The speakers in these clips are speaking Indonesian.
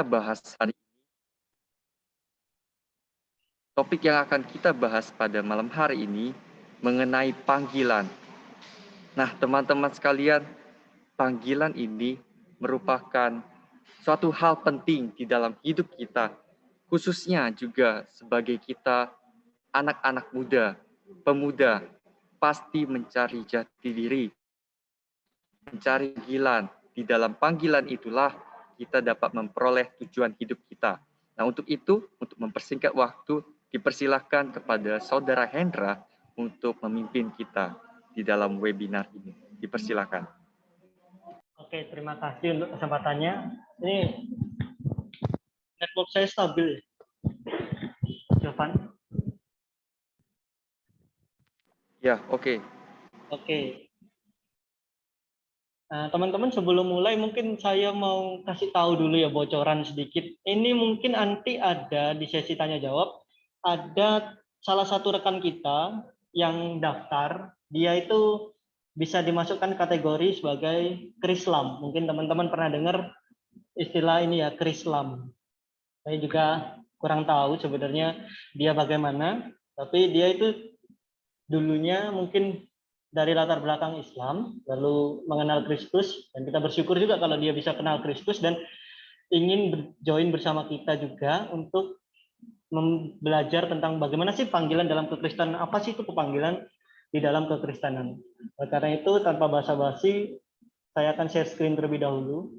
bahas hari ini, topik yang akan kita bahas pada malam hari ini mengenai panggilan. Nah, teman-teman sekalian, panggilan ini merupakan suatu hal penting di dalam hidup kita, khususnya juga sebagai kita anak-anak muda, pemuda, pasti mencari jati diri, mencari panggilan. Di dalam panggilan itulah kita dapat memperoleh tujuan hidup kita. Nah, untuk itu, untuk mempersingkat waktu, dipersilahkan kepada Saudara Hendra untuk memimpin kita di dalam webinar ini. Dipersilahkan. Oke, terima kasih untuk kesempatannya. Ini network saya stabil, Jovan. Ya, oke. Oke. Nah, teman-teman sebelum mulai mungkin saya mau kasih tahu dulu ya bocoran sedikit. Ini mungkin nanti ada di sesi tanya jawab, ada salah satu rekan kita yang daftar, dia itu bisa dimasukkan kategori sebagai Krislam. Mungkin teman-teman pernah dengar istilah ini ya, Krislam. Saya juga kurang tahu sebenarnya dia bagaimana, tapi dia itu dulunya mungkin dari latar belakang Islam, lalu mengenal Kristus, dan kita bersyukur juga kalau dia bisa kenal Kristus dan ingin join bersama kita juga untuk belajar tentang bagaimana sih panggilan dalam kekristenan, apa sih itu panggilan di dalam kekristenan. Karena itu tanpa basa-basi, saya akan share screen terlebih dahulu.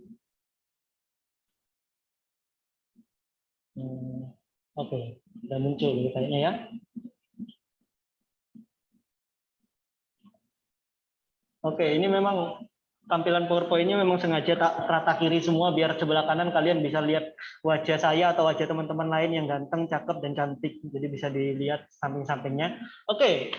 Oke, sudah muncul kayaknya ya. Oke, ini memang tampilan PowerPoint-nya memang sengaja tak rata kiri semua biar sebelah kanan kalian bisa lihat wajah saya atau wajah teman-teman lain yang ganteng, cakep, dan cantik. Jadi bisa dilihat samping-sampingnya. Oke,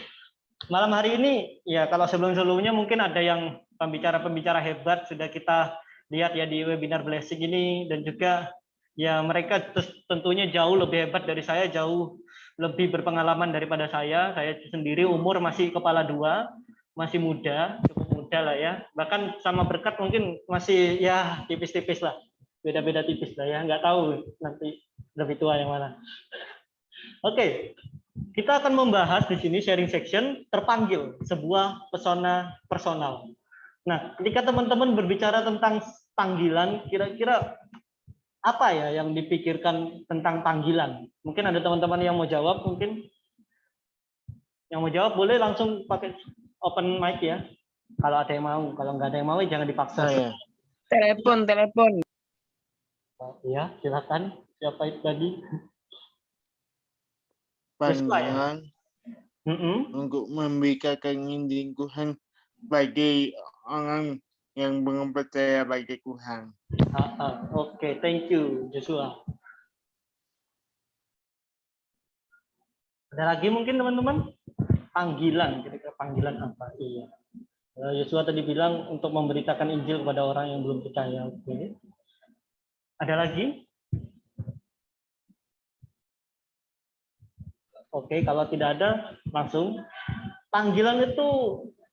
malam hari ini ya kalau sebelum-sebelumnya mungkin ada yang pembicara-pembicara hebat sudah kita lihat ya di webinar Blessing ini, dan juga ya mereka tentunya jauh lebih hebat dari saya, jauh lebih berpengalaman daripada saya. Saya sendiri umur masih kepala dua, masih muda, cukup muda lah ya. Bahkan sama berkat mungkin masih ya tipis-tipis lah, beda-beda tipis lah ya. Nggak tahu nanti lebih tua yang mana. Oke, kita akan membahas di sini sharing section terpanggil sebuah pesona personal. Nah, ketika teman-teman berbicara tentang panggilan, kira-kira apa ya yang dipikirkan tentang panggilan? Mungkin ada teman-teman yang mau jawab, mungkin yang mau jawab boleh langsung pakai open mic ya. Kalau ada yang mau, kalau nggak ada yang mau jangan dipaksa. Saya. Telepon. Ya, silakan. Siapa itu tadi? Panggilan untuk memberikan lingkungan bagi orang yang belum percaya bagi Tuhan. Oke, thank you, Joshua. Ada lagi mungkin teman-teman? Panggilan, kira-kira panggilan apa? Iya. Joshua tadi bilang untuk memberitakan Injil kepada orang yang belum percaya. Oke. Ada lagi? Oke, kalau tidak ada, langsung. Panggilan itu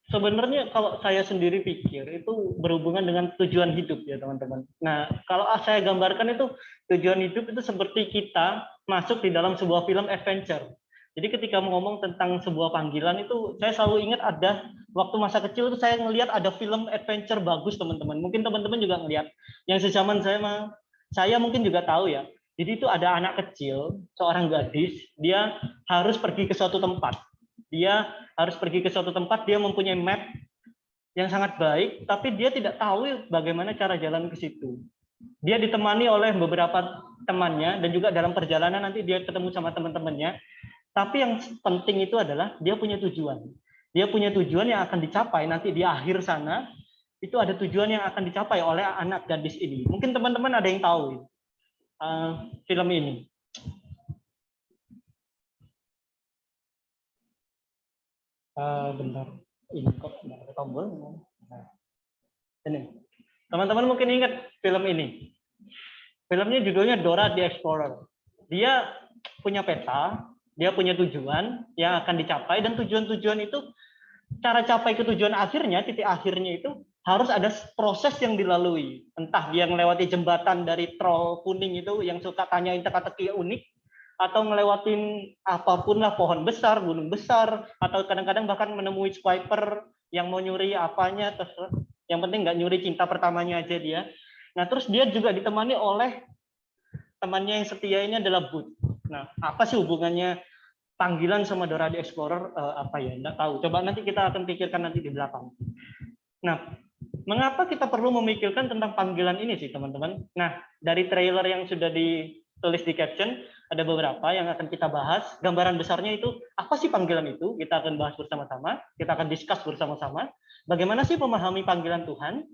sebenarnya kalau saya sendiri pikir itu berhubungan dengan tujuan hidup ya teman-teman. Nah, kalau saya gambarkan itu tujuan hidup itu seperti kita masuk di dalam sebuah film adventure. Jadi ketika ngomong tentang sebuah panggilan itu saya selalu ingat ada waktu masa kecil itu saya ngelihat ada film adventure bagus teman-teman. Mungkin teman-teman juga ngelihat. Yang sezaman saya mungkin juga tahu ya. Jadi itu ada anak kecil, seorang gadis, dia harus pergi ke suatu tempat. Dia harus pergi ke suatu tempat, dia mempunyai map yang sangat baik, tapi dia tidak tahu bagaimana cara jalan ke situ. Dia ditemani oleh beberapa temannya, dan juga dalam perjalanan nanti dia ketemu sama teman-temannya. Tapi yang penting itu adalah dia punya tujuan. Dia punya tujuan yang akan dicapai nanti di akhir sana. Itu ada tujuan yang akan dicapai oleh anak gadis ini. Mungkin teman-teman ada yang tahu film ini. Bentar, ini kok ada tombol. Ini, teman-teman mungkin ingat film ini. Filmnya judulnya Dora the Explorer. Dia punya peta, dia punya tujuan yang akan dicapai, dan tujuan-tujuan itu, cara capai ke tujuan akhirnya, titik akhirnya itu harus ada proses yang dilalui. Entah dia melewati jembatan dari troll kuning itu yang suka tanyain teka-teki unik, atau ngelewatin apapun lah, pohon besar, gunung besar, atau kadang-kadang bahkan menemui swiper yang mau nyuri apanya, terus yang penting nggak nyuri cinta pertamanya aja dia. Nah, terus dia juga ditemani oleh temannya yang setia ini adalah Bud. Nah, apa sih hubungannya panggilan sama Dora the Explorer? Apa ya? Nggak tahu. Coba nanti kita akan pikirkan nanti di belakang. Nah, mengapa kita perlu memikirkan tentang panggilan ini sih, teman-teman? Nah, dari trailer yang sudah ditulis di caption, ada beberapa yang akan kita bahas. Gambaran besarnya itu, apa sih panggilan itu? Kita akan bahas bersama-sama, kita akan discuss bersama-sama. Bagaimana sih memahami panggilan Tuhan?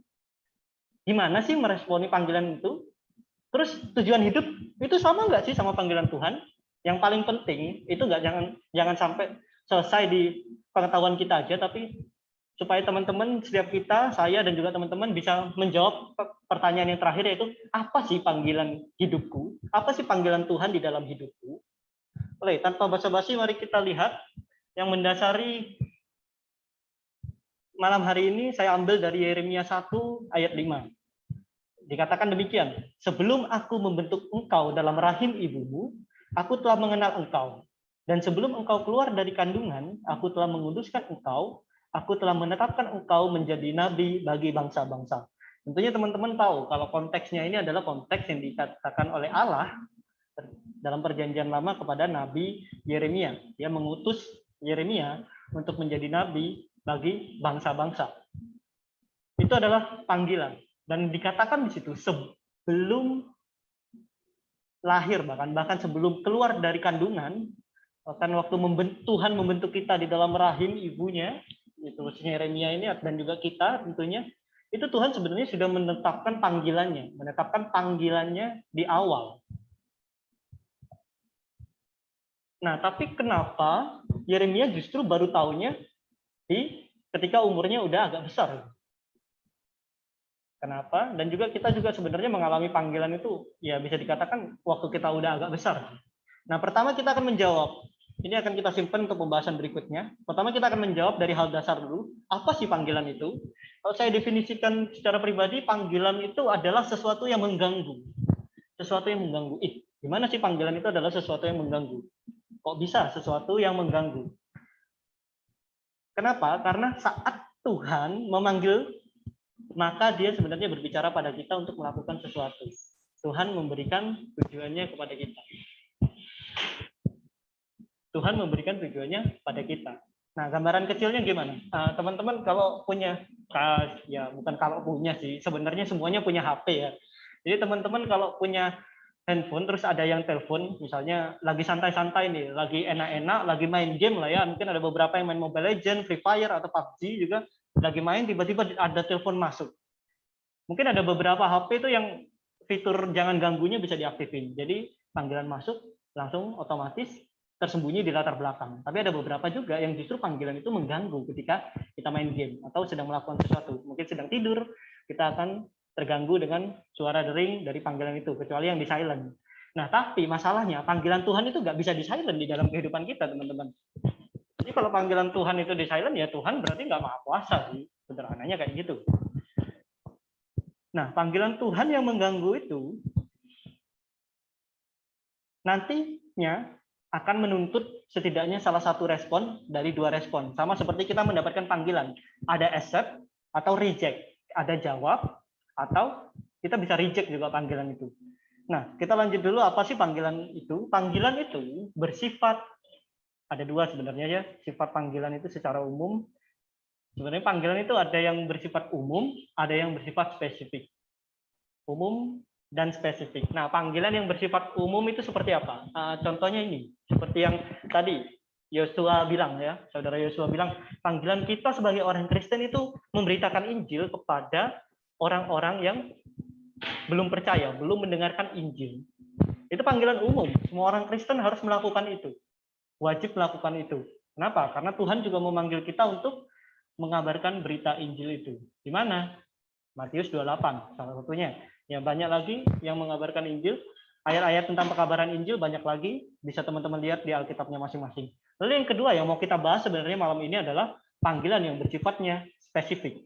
Gimana sih meresponi panggilan itu? Terus tujuan hidup itu sama nggak sih sama panggilan Tuhan? Yang paling penting itu nggak jangan sampai selesai di pengetahuan kita aja, tapi supaya teman-teman, setiap kita, saya dan juga teman-teman bisa menjawab pertanyaan yang terakhir, yaitu apa sih panggilan hidupku? Apa sih panggilan Tuhan di dalam hidupku? Oke, tanpa basa-basi mari kita lihat yang mendasari malam hari ini saya ambil dari Yeremia 1 ayat 5. Dikatakan demikian, sebelum aku membentuk engkau dalam rahim ibumu, aku telah mengenal engkau. Dan sebelum engkau keluar dari kandungan, aku telah menguduskan engkau. Aku telah menetapkan engkau menjadi nabi bagi bangsa-bangsa. Tentunya teman-teman tahu kalau konteksnya ini adalah konteks yang dikatakan oleh Allah dalam perjanjian lama kepada Nabi Yeremia. Dia mengutus Yeremia untuk menjadi nabi bagi bangsa-bangsa. Itu adalah panggilan. Dan dikatakan di situ sebelum lahir, bahkan sebelum keluar dari kandungan, bahkan waktu Tuhan membentuk kita di dalam rahim ibunya, itu khususnya Yeremia ini dan juga kita tentunya, itu Tuhan sebenarnya sudah menetapkan panggilannya di awal. Nah, tapi kenapa Yeremia justru baru tahunya ketika umurnya udah agak besar? Kenapa? Dan juga kita juga sebenarnya mengalami panggilan itu ya bisa dikatakan waktu kita udah agak besar. Nah, pertama kita akan menjawab. Ini akan kita simpan untuk pembahasan berikutnya. Pertama kita akan menjawab dari hal dasar dulu. Apa sih panggilan itu? Kalau saya definisikan secara pribadi, panggilan itu adalah sesuatu yang mengganggu. Sesuatu yang mengganggu. Gimana sih panggilan itu adalah sesuatu yang mengganggu? Kok bisa sesuatu yang mengganggu? Kenapa? Karena saat Tuhan memanggil, maka dia sebenarnya berbicara pada kita untuk melakukan sesuatu. Tuhan memberikan tujuannya kepada kita. Tuhan memberikan tujuannya pada kita. Nah, gambaran kecilnya gimana? Teman-teman kalau punya, ya bukan kalau punya sih, sebenarnya semuanya punya HP ya. Jadi teman-teman kalau punya handphone, terus ada yang telepon, misalnya lagi santai-santai nih, lagi enak-enak, lagi main game lah ya, mungkin ada beberapa yang main Mobile Legends, Free Fire, atau PUBG juga, lagi main, tiba-tiba ada telepon masuk. Mungkin ada beberapa HP itu yang fitur jangan ganggunya bisa diaktifin. Jadi panggilan masuk, langsung otomatis tersembunyi di latar belakang. Tapi ada beberapa juga yang justru panggilan itu mengganggu ketika kita main game atau sedang melakukan sesuatu. Mungkin sedang tidur, kita akan terganggu dengan suara dering dari panggilan itu, kecuali yang di silent. Nah, tapi masalahnya panggilan Tuhan itu nggak bisa di silent di dalam kehidupan kita, teman-teman. Jadi kalau panggilan Tuhan itu di silent, ya Tuhan berarti nggak maha kuasa sih. Sederhananya kayak gitu. Nah, panggilan Tuhan yang mengganggu itu nantinya akan menuntut setidaknya salah satu respon dari dua respon. Sama seperti kita mendapatkan panggilan. Ada accept atau reject. Ada jawab atau kita bisa reject juga panggilan itu. Nah, kita lanjut dulu apa sih panggilan itu. Panggilan itu bersifat, ada dua sebenarnya ya, sifat panggilan itu secara umum. Sebenarnya panggilan itu ada yang bersifat umum, ada yang bersifat spesifik. Umum dan spesifik. Nah, panggilan yang bersifat umum itu seperti apa? Contohnya ini, seperti yang tadi Yosua bilang ya, saudara Yosua bilang, panggilan kita sebagai orang Kristen itu memberitakan Injil kepada orang-orang yang belum percaya, belum mendengarkan Injil. Itu panggilan umum. Semua orang Kristen harus melakukan itu. Wajib melakukan itu. Kenapa? Karena Tuhan juga memanggil kita untuk mengabarkan berita Injil itu. Di mana? Matius 28, salah satunya. Ya, banyak lagi yang mengabarkan Injil. Ayat-ayat tentang pekabaran Injil banyak lagi. Bisa teman-teman lihat di Alkitabnya masing-masing. Lalu yang kedua yang mau kita bahas sebenarnya malam ini adalah panggilan yang bersifatnya spesifik.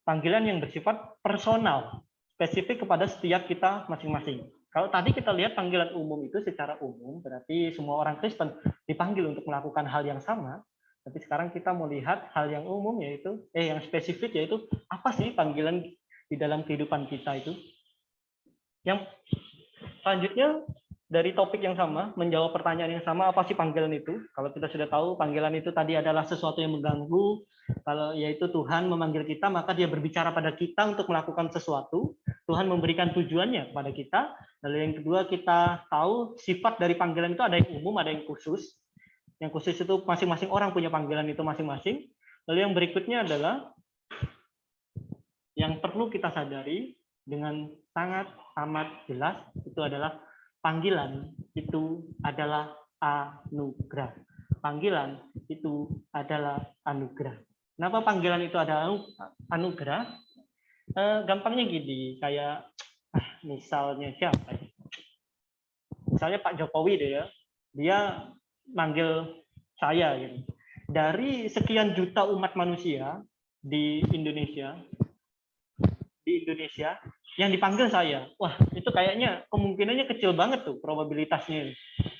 panggilan yang bersifat personal, spesifik kepada setiap kita masing-masing. Kalau tadi kita lihat panggilan umum itu secara umum, berarti semua orang Kristen dipanggil untuk melakukan hal yang sama. Tapi sekarang kita mau lihat hal yang umum, yaitu yang spesifik, yaitu apa sih panggilan di dalam kehidupan kita itu. Yang selanjutnya dari topik yang sama, menjawab pertanyaan yang sama, apa sih panggilan itu? Kalau kita sudah tahu panggilan itu tadi adalah sesuatu yang mengganggu, kalau yaitu Tuhan memanggil kita, maka dia berbicara pada kita untuk melakukan sesuatu. Tuhan memberikan tujuannya kepada kita. Lalu yang kedua, kita tahu sifat dari panggilan itu ada yang umum, ada yang khusus. Yang khusus itu masing-masing orang punya panggilan itu masing-masing. Lalu yang berikutnya adalah yang perlu kita sadari dengan sangat amat jelas, itu adalah panggilan itu adalah anugerah. Panggilan itu adalah anugerah. Kenapa panggilan itu adalah anugerah? Gampangnya gini, kayak misalnya siapa? Misalnya Pak Jokowi deh ya, dia manggil saya gitu. Dari sekian juta umat manusia di Indonesia, yang dipanggil saya. Wah, itu kayaknya kemungkinannya kecil banget tuh probabilitasnya.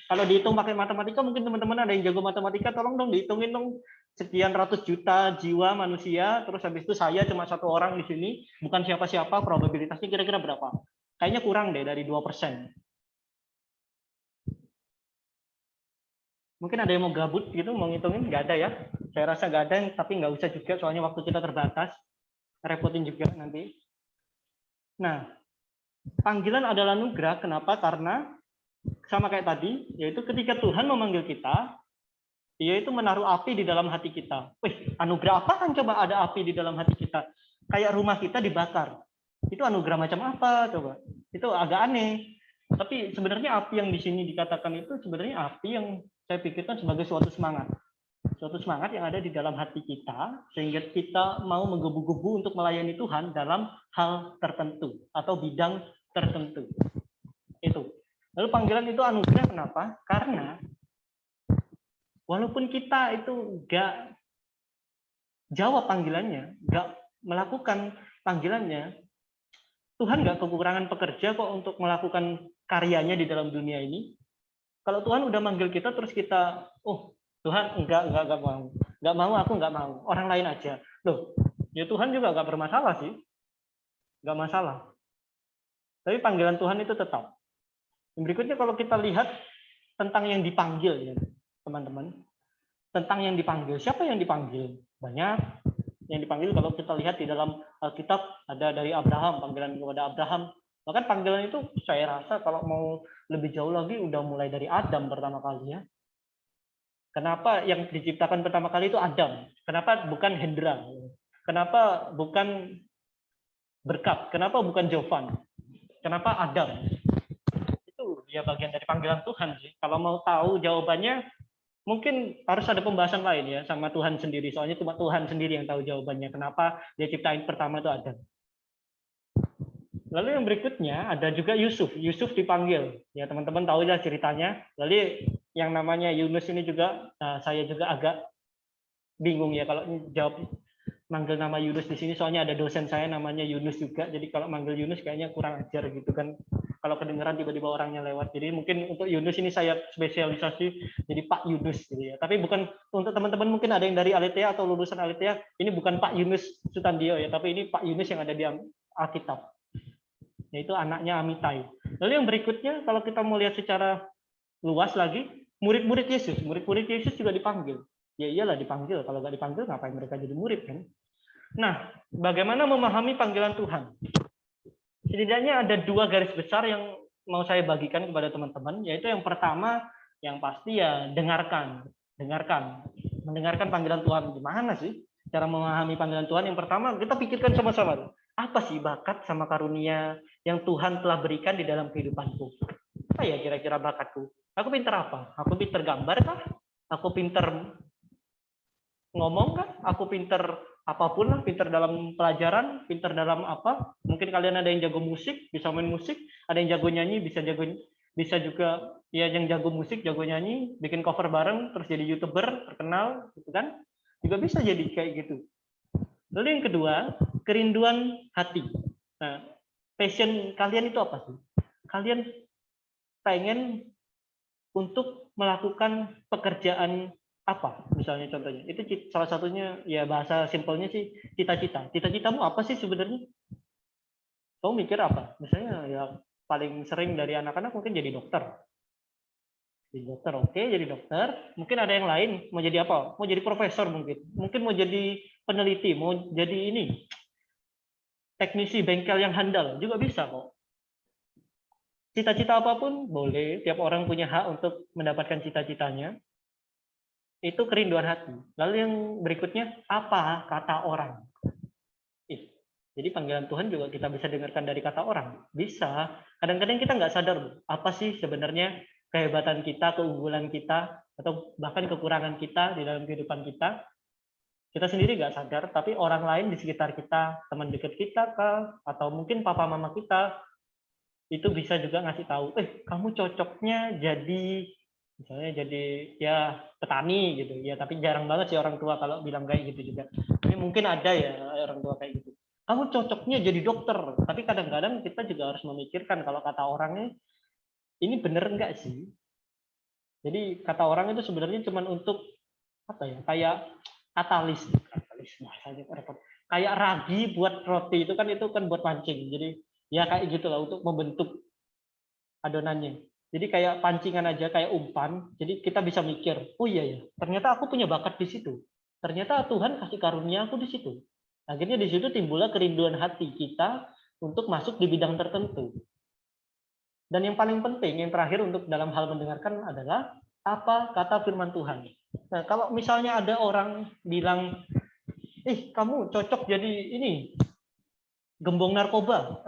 Kalau dihitung pakai matematika, mungkin teman-teman ada yang jago matematika, tolong dong dihitungin dong sekian ratus juta jiwa manusia, terus habis itu saya cuma satu orang di sini, bukan siapa-siapa, probabilitasnya kira-kira berapa? Kayaknya kurang deh dari 2%. Mungkin ada yang mau gabut gitu, mau ngitungin? Nggak ada ya? Saya rasa nggak ada, tapi nggak usah juga, soalnya waktu kita terbatas. Repotin juga nanti. Nah, panggilan adalah anugerah. Kenapa? Karena sama kayak tadi, yaitu ketika Tuhan memanggil kita, yaitu menaruh api di dalam hati kita. Wih, anugerah apa kan coba ada api di dalam hati kita? Kayak rumah kita dibakar. Itu anugerah macam apa coba? Itu agak aneh. Tapi sebenarnya api yang di sini dikatakan itu sebenarnya api yang saya pikirkan sebagai suatu semangat. Suatu semangat yang ada di dalam hati kita, sehingga kita mau menggebu-gebu untuk melayani Tuhan dalam hal tertentu atau bidang tertentu. Itu. Lalu panggilan itu anugerah, kenapa? Karena walaupun kita itu nggak jawab panggilannya, nggak melakukan panggilannya, Tuhan nggak kekurangan pekerja kok untuk melakukan karyanya di dalam dunia ini. Kalau Tuhan udah manggil kita, terus kita, oh Tuhan, enggak mau. Enggak mau, aku enggak mau. Orang lain aja. Loh, ya Tuhan juga enggak bermasalah sih. Enggak masalah. Tapi panggilan Tuhan itu tetap. Yang berikutnya kalau kita lihat tentang yang dipanggil, ya, teman-teman. Tentang yang dipanggil. Siapa yang dipanggil? Banyak. Yang dipanggil kalau kita lihat di dalam Alkitab, ada dari Abraham, panggilan kepada Abraham. Bahkan panggilan itu saya rasa kalau mau lebih jauh lagi, udah mulai dari Adam pertama kali ya. Kenapa yang diciptakan pertama kali itu Adam? Kenapa bukan Hendra? Kenapa bukan Berkat? Kenapa bukan Jovan? Kenapa Adam? Itu ya bagian dari panggilan Tuhan sih. Kalau mau tahu jawabannya, mungkin harus ada pembahasan lain ya sama Tuhan sendiri. Soalnya cuma Tuhan sendiri yang tahu jawabannya. Kenapa dia ciptain pertama itu Adam? Lalu yang berikutnya ada juga Yusuf. Yusuf dipanggil. Ya teman-teman tahu ya ceritanya. Lalu yang namanya Yunus ini juga, saya juga agak bingung ya kalau jawab manggil nama Yunus di sini, soalnya ada dosen saya namanya Yunus juga, jadi kalau manggil Yunus kayaknya kurang ajar gitu kan, kalau kedengeran tiba-tiba orangnya lewat. Jadi mungkin untuk Yunus ini saya spesialisasi jadi Pak Yunus gitu ya. Tapi bukan untuk teman-teman, mungkin ada yang dari Aletea atau lulusan Aletea, ini bukan Pak Yunus Sutandio ya, tapi ini Pak Yunus yang ada di Alkitab, yaitu anaknya Amitai. Lalu yang berikutnya kalau kita mau lihat secara luas lagi, murid-murid Yesus juga dipanggil. Ya iyalah dipanggil, kalau nggak dipanggil ngapain mereka jadi murid kan? Nah, bagaimana memahami panggilan Tuhan? Setidaknya ada dua garis besar yang mau saya bagikan kepada teman-teman, yaitu yang pertama, yang pasti ya mendengarkan panggilan Tuhan. Gimana sih cara memahami panggilan Tuhan? Yang pertama, kita pikirkan sama-sama. Apa sih bakat sama karunia yang Tuhan telah berikan di dalam kehidupanku? Apa ya kira-kira bakatku? Aku pinter apa? Aku pinter gambar kah? Aku pinter ngomong kah? Aku pinter apapun lah, pinter dalam pelajaran, pinter dalam apa? Mungkin kalian ada yang jago musik, bisa main musik, ada yang jago nyanyi, bisa juga ya yang jago musik, jago nyanyi, bikin cover bareng, terus jadi YouTuber terkenal, gitu kan? Juga bisa jadi kayak gitu. Lalu yang kedua, kerinduan hati. Nah, passion kalian itu apa sih? Kalian pengen untuk melakukan pekerjaan apa? Misalnya contohnya, itu salah satunya ya bahasa simpelnya sih cita-cita. Cita-citamu apa sih sebenarnya? Kamu mikir apa? Misalnya ya paling sering dari anak-anak mungkin jadi dokter. Jadi dokter, oke, jadi dokter. Mungkin ada yang lain, mau jadi apa? Mau jadi profesor mungkin. Mungkin mau jadi peneliti, mau jadi ini, teknisi bengkel yang handal, juga bisa kok. Cita-cita apapun boleh, tiap orang punya hak untuk mendapatkan cita-citanya. Itu kerinduan hati. Lalu yang berikutnya, apa kata orang? Jadi panggilan Tuhan juga kita bisa dengarkan dari kata orang. Bisa. Kadang-kadang kita nggak sadar, apa sih sebenarnya kehebatan kita, keunggulan kita, atau bahkan kekurangan kita di dalam kehidupan kita. Kita sendiri nggak sadar, tapi orang lain di sekitar kita, teman dekat kita, atau mungkin papa mama kita, itu bisa juga ngasih tahu, kamu cocoknya jadi, misalnya jadi ya petani gitu. Ya tapi jarang banget sih orang tua kalau bilang kayak gitu juga. Tapi mungkin ada ya orang tua kayak gitu. Kamu cocoknya jadi dokter, tapi kadang-kadang kita juga harus memikirkan kalau kata orangnya ini bener enggak sih? Jadi kata orang itu sebenarnya cuma untuk apa ya? Kayak katalis bahasanya repot. Kayak ragi buat roti itu kan buat pancing. Jadi ya kayak gitulah untuk membentuk adonannya. Jadi kayak pancingan aja, kayak umpan. Jadi kita bisa mikir, oh iya ya, ternyata aku punya bakat di situ. Ternyata Tuhan kasih karunia aku di situ. Akhirnya di situ timbullah kerinduan hati kita untuk masuk di bidang tertentu. Dan yang paling penting, yang terakhir untuk dalam hal mendengarkan adalah apa kata firman Tuhan. Nah, kalau misalnya ada orang bilang, kamu cocok jadi ini, gembong narkoba.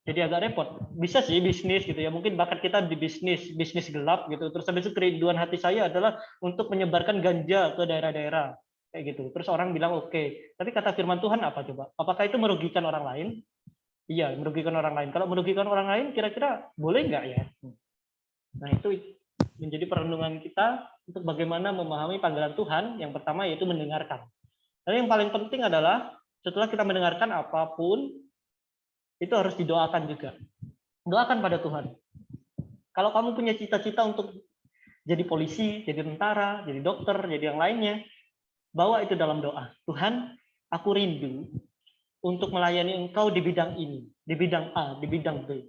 Jadi agak repot. Bisa sih bisnis gitu ya. Mungkin bakat kita di bisnis gelap gitu. Terus habis itu kerinduan hati saya adalah untuk menyebarkan ganja ke daerah-daerah kayak gitu. Terus orang bilang oke. Tapi kata firman Tuhan apa coba? Apakah itu merugikan orang lain? Iya, merugikan orang lain. Kalau merugikan orang lain kira-kira boleh nggak ya? Nah, itu menjadi perenungan kita untuk bagaimana memahami panggilan Tuhan. Yang pertama yaitu mendengarkan. Dan yang paling penting adalah setelah kita mendengarkan apapun, itu harus didoakan juga. Doakan pada Tuhan. Kalau kamu punya cita-cita untuk jadi polisi, jadi tentara, jadi dokter, jadi yang lainnya, bawa itu dalam doa. Tuhan, aku rindu untuk melayani Engkau di bidang ini, di bidang A, di bidang B.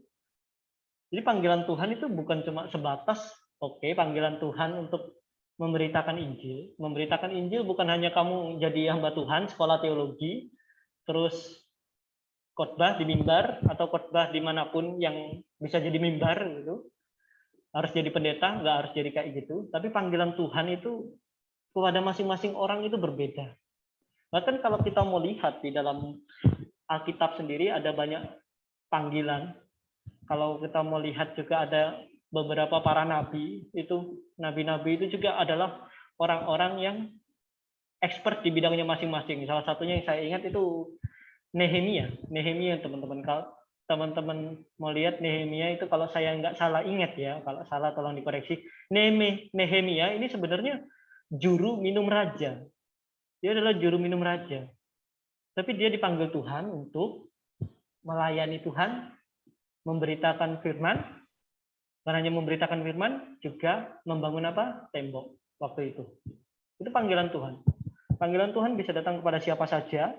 Jadi panggilan Tuhan itu bukan cuma sebatas, panggilan Tuhan untuk memberitakan Injil. Memberitakan Injil bukan hanya kamu jadi hamba Tuhan, sekolah teologi, terus khotbah di mimbar atau khotbah dimanapun yang bisa jadi mimbar gitu, harus jadi pendeta, nggak harus jadi kayak gitu. Tapi panggilan Tuhan itu kepada masing-masing orang itu berbeda. Bahkan kalau kita mau lihat di dalam Alkitab sendiri ada banyak panggilan. Kalau kita mau lihat juga ada beberapa para nabi, itu nabi-nabi itu juga adalah orang-orang yang expert di bidangnya masing-masing. Salah satunya yang saya ingat itu Nehemia teman-teman. Kalau teman-teman mau lihat Nehemia itu, kalau saya nggak salah ingat ya, kalau salah tolong dikoreksi. Nehemia ini sebenarnya juru minum raja. Dia adalah juru minum raja. Tapi dia dipanggil Tuhan untuk melayani Tuhan, memberitakan firman, bukan hanya memberitakan firman, juga membangun apa? Tembok waktu itu. Itu panggilan Tuhan. Panggilan Tuhan bisa datang kepada siapa saja,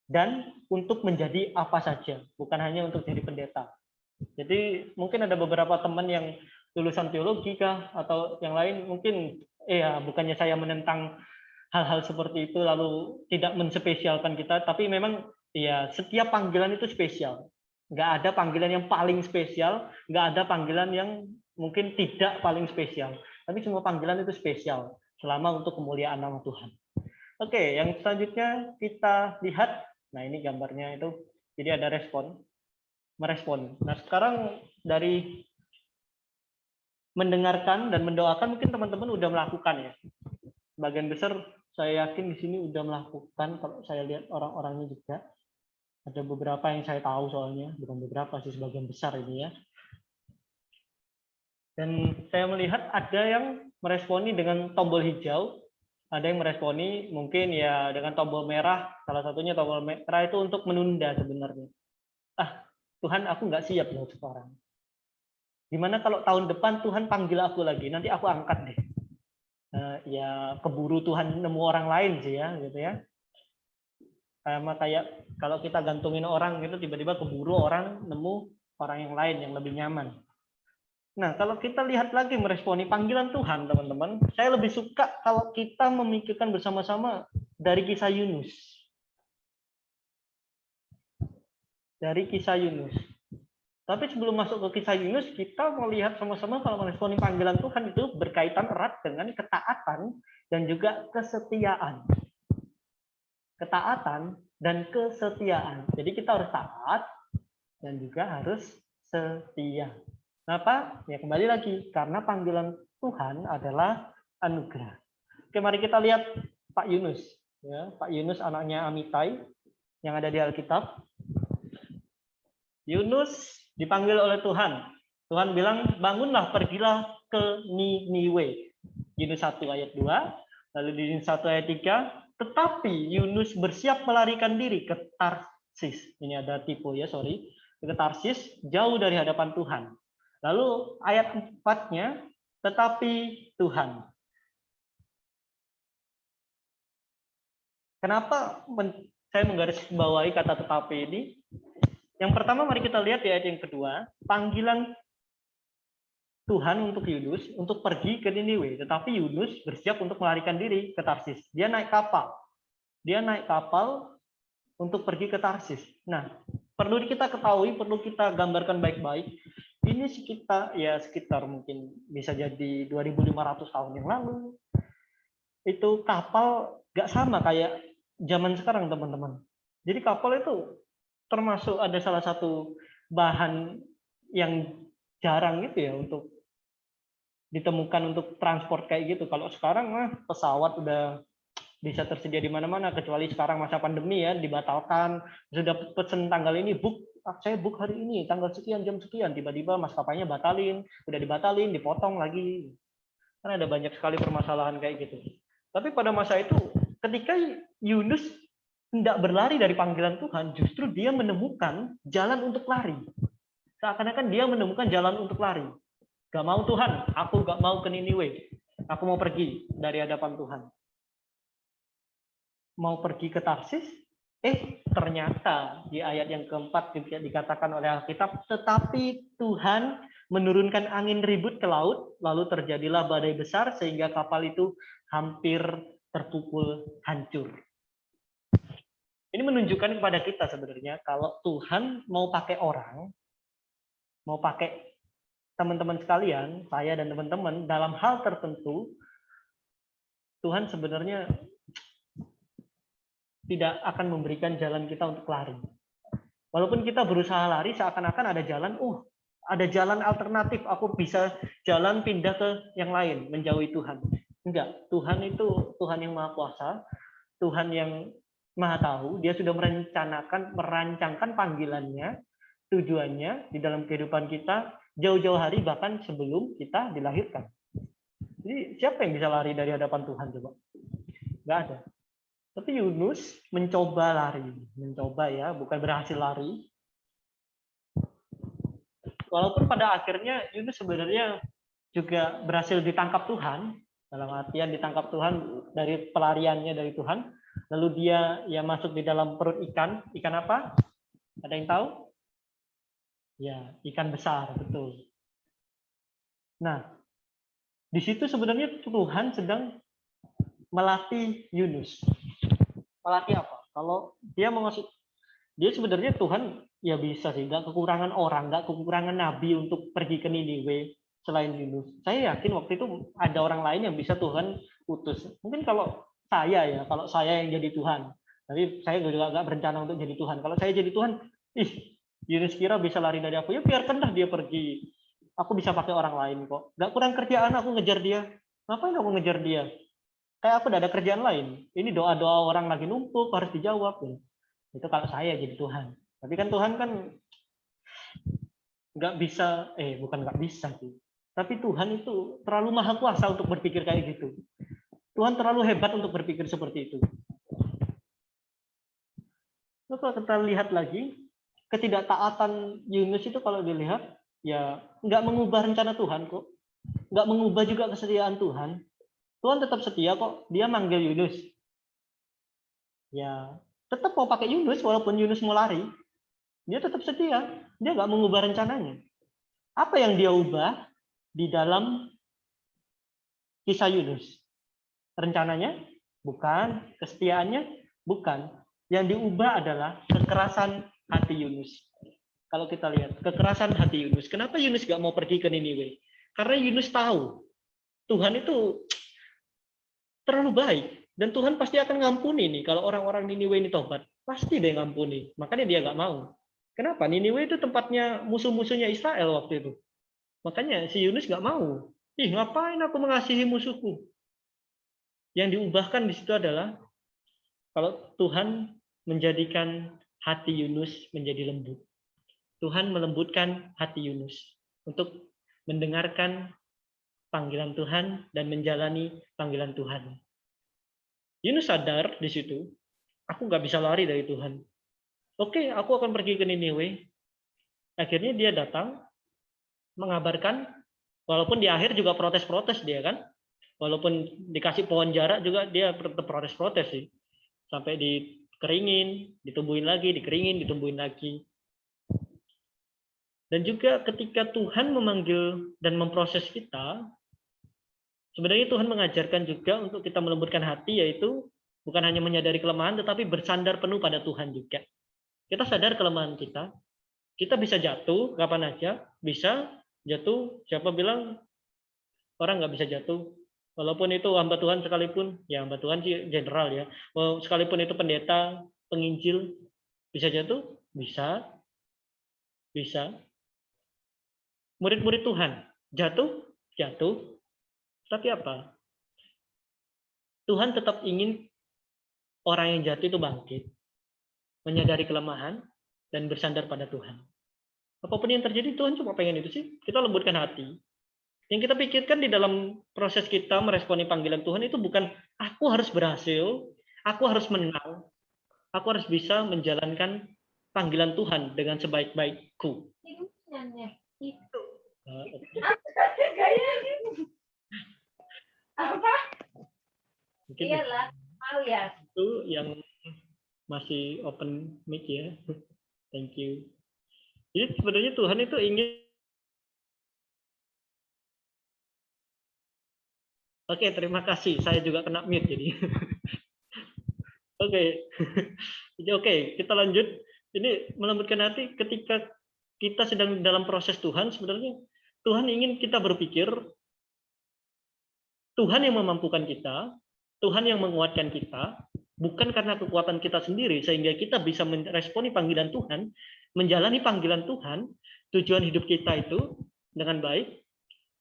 dan untuk menjadi apa saja, bukan hanya untuk jadi pendeta. Jadi mungkin ada beberapa teman yang lulusan teologi kah atau yang lain, mungkin bukannya saya menentang hal-hal seperti itu lalu tidak menspesialkan kita, tapi memang ya setiap panggilan itu spesial. Nggak ada panggilan yang paling spesial, nggak ada panggilan yang mungkin tidak paling spesial. Tapi semua panggilan itu spesial selama untuk kemuliaan nama Tuhan. Oke, yang selanjutnya kita lihat. Nah, ini gambarnya itu. Jadi ada merespon. Nah, sekarang dari mendengarkan dan mendoakan mungkin teman-teman udah melakukan ya. Sebagian besar saya yakin di sini udah melakukan, kalau saya lihat orang-orangnya juga. Ada beberapa yang saya tahu soalnya, bukan beberapa sih, sebagian besar ini ya. Dan saya melihat ada yang meresponi dengan tombol hijau. Ada yang meresponi mungkin ya dengan tombol merah, salah satunya tombol merah itu untuk menunda sebenarnya. Tuhan, aku nggak siap loh sekarang. Gimana kalau tahun depan Tuhan panggil aku lagi, nanti aku angkat deh. Ya keburu Tuhan nemu orang lain sih ya, gitu ya. Sama kayak kalau kita gantungin orang gitu, tiba-tiba keburu orang nemu orang yang lain yang lebih nyaman. Nah, kalau kita lihat lagi meresponi panggilan Tuhan, teman-teman, saya lebih suka kalau kita memikirkan bersama-sama dari kisah Yunus. Dari kisah Yunus. Tapi sebelum masuk ke kisah Yunus, kita melihat sama-sama kalau meresponi panggilan Tuhan itu berkaitan erat dengan ketaatan dan juga kesetiaan. Ketaatan dan kesetiaan. Jadi kita harus taat dan juga harus setia. Kenapa? Ya kembali lagi, karena panggilan Tuhan adalah anugerah. Oke, mari kita lihat Pak Yunus. Ya, Pak Yunus anaknya Amitai yang ada di Alkitab. Yunus dipanggil oleh Tuhan. Tuhan bilang, bangunlah, pergilah ke Niniwe. Yunus 1 ayat 2, lalu di Yunus 1 ayat 3, tetapi Yunus bersiap melarikan diri ke Tarsis. Ini ada tipe ya, sorry. Ke Tarsis, jauh dari hadapan Tuhan. Lalu ayat 4-nya, tetapi Tuhan. Kenapa saya menggarisbawahi kata tetapi ini? Yang pertama, mari kita lihat di ayat yang kedua, panggilan Tuhan untuk Yunus untuk pergi ke Niniwe, tetapi Yunus bersiap untuk melarikan diri ke Tarsis. Dia naik kapal. Dia naik kapal untuk pergi ke Tarsis. Nah, perlu kita ketahui, perlu kita gambarkan baik-baik. Ini sekitar mungkin bisa jadi 2.500 tahun yang lalu. Itu kapal nggak sama kayak zaman sekarang, teman-teman. Jadi kapal itu termasuk ada salah satu bahan yang jarang gitu ya untuk ditemukan untuk transport kayak gitu. Kalau sekarang pesawat udah bisa tersedia di mana-mana, kecuali sekarang masa pandemi ya, dibatalkan. Sudah pesen tanggal ini, saya book hari ini, tanggal sekian, jam sekian, tiba-tiba maskapainya batalin, udah dibatalin, dipotong lagi. Karena ada banyak sekali permasalahan kayak gitu. Tapi pada masa itu, ketika Yunus tidak berlari dari panggilan Tuhan, justru dia menemukan jalan untuk lari. Seakan-akan dia menemukan jalan untuk lari. Gak mau Tuhan, aku gak mau ke Niniwe. Aku mau pergi dari hadapan Tuhan. Mau pergi ke Tarsis, ternyata di ayat yang keempat dikatakan oleh Alkitab, tetapi Tuhan menurunkan angin ribut ke laut, lalu terjadilah badai besar sehingga kapal itu hampir terpukul hancur. Ini menunjukkan kepada kita sebenarnya kalau Tuhan mau pakai orang, mau pakai teman-teman sekalian, saya dan teman-teman dalam hal tertentu, Tuhan sebenarnya tidak akan memberikan jalan kita untuk lari. Walaupun kita berusaha lari, seakan-akan ada jalan, ada jalan alternatif, aku bisa jalan pindah ke yang lain, menjauhi Tuhan. Enggak, Tuhan itu Tuhan yang Maha Kuasa, Tuhan yang Maha Tahu, dia sudah merancangkan panggilannya, tujuannya di dalam kehidupan kita, jauh-jauh hari bahkan sebelum kita dilahirkan. Jadi siapa yang bisa lari dari hadapan Tuhan coba? Enggak ada. Tapi Yunus mencoba lari, bukan berhasil lari. Walaupun pada akhirnya Yunus sebenarnya juga berhasil ditangkap Tuhan, dalam artian ditangkap Tuhan dari pelariannya dari Tuhan, lalu dia masuk di dalam perut ikan. Ikan apa? Ada yang tahu? Ya, ikan besar, betul. Nah, di situ sebenarnya Tuhan sedang melatih Yunus. Melatih apa? Kalau dia dia sebenarnya Tuhan ya bisa sih, nggak kekurangan orang, nggak kekurangan nabi untuk pergi ke Niniwe selain Yunus. Saya yakin waktu itu ada orang lain yang bisa Tuhan utus. Mungkin kalau saya yang jadi Tuhan, tapi saya juga nggak berencana untuk jadi Tuhan. Kalau saya jadi Tuhan, Yunus kira bisa lari dari aku, ya biarkanlah dia pergi. Aku bisa pakai orang lain kok. Nggak kurang kerjaan aku ngejar dia. Ngapain aku ngejar dia? Kayak aku udah ada kerjaan lain. Ini doa-doa orang lagi numpuk, harus dijawab. Itu kalau saya jadi Tuhan. Tapi kan Tuhan kan nggak bisa, bukan nggak bisa sih. Tapi Tuhan itu terlalu maha kuasa untuk berpikir kayak gitu. Tuhan terlalu hebat untuk berpikir seperti itu. Kalau kita lihat lagi, ketidaktaatan Yunus itu kalau dilihat, ya nggak mengubah rencana Tuhan kok. Nggak mengubah juga kesetiaan Tuhan. Tuhan tetap setia kok. Dia manggil Yunus. Ya, tetap mau pakai Yunus walaupun Yunus mau lari. Dia tetap setia. Dia nggak mengubah rencananya. Apa yang dia ubah di dalam kisah Yunus? Rencananya? Bukan. Kesetiaannya? Bukan. Yang diubah adalah kekerasan hati Yunus. Kalau kita lihat, kekerasan hati Yunus. Kenapa Yunus nggak mau pergi ke Niniwe? Karena Yunus tahu Tuhan itu terlalu baik. Dan Tuhan pasti akan ngampuni nih kalau orang-orang Niniwe ini tobat. Pasti dia ngampuni. Makanya dia nggak mau. Kenapa? Niniwe itu tempatnya musuh-musuhnya Israel waktu itu. Makanya si Yunus nggak mau. Ih, ngapain aku mengasihi musuhku? Yang diubahkan di situ adalah kalau Tuhan menjadikan hati Yunus menjadi lembut. Tuhan melembutkan hati Yunus untuk mendengarkan panggilan Tuhan dan menjalani panggilan Tuhan. Yunus sadar di situ, aku nggak bisa lari dari Tuhan. Oke, aku akan pergi ke Niniwe. Akhirnya dia datang, mengabarkan, walaupun di akhir juga protes-protes dia kan. Walaupun dikasih pohon jarak juga dia protes-protes sih. Sampai dikeringin, ditumbuhin lagi, dikeringin, ditumbuhin lagi. Dan juga ketika Tuhan memanggil dan memproses kita, sebenarnya Tuhan mengajarkan juga untuk kita melembutkan hati, yaitu bukan hanya menyadari kelemahan, tetapi bersandar penuh pada Tuhan juga. Kita sadar kelemahan kita bisa jatuh kapan aja, bisa jatuh. Siapa bilang orang nggak bisa jatuh? Walaupun itu hamba Tuhan sekalipun, ya hamba Tuhan sih general ya. Sekalipun itu pendeta, penginjil, bisa jatuh? Bisa. Bisa. Murid-murid Tuhan, jatuh? Jatuh. Tapi apa? Tuhan tetap ingin orang yang jatuh itu bangkit, menyadari kelemahan, dan bersandar pada Tuhan. Apapun yang terjadi, Tuhan cuma pengen itu sih. Kita lembutkan hati. Yang kita pikirkan di dalam proses kita meresponi panggilan Tuhan itu bukan aku harus berhasil, aku harus menang, aku harus bisa menjalankan panggilan Tuhan dengan sebaik-baikku. Itu. Apa? Mungkin Iyalah, mau ya. itu yang masih open mic ya. Thank you. Jadi sebenarnya Tuhan itu ingin. Oke, terima kasih. Saya juga kena mute jadi. Oke. Oke, kita lanjut. Ini melembutkan hati ketika kita sedang dalam proses Tuhan, sebenarnya Tuhan ingin kita berpikir Tuhan yang memampukan kita, Tuhan yang menguatkan kita, bukan karena kekuatan kita sendiri sehingga kita bisa meresponi panggilan Tuhan, menjalani panggilan Tuhan, tujuan hidup kita itu dengan baik,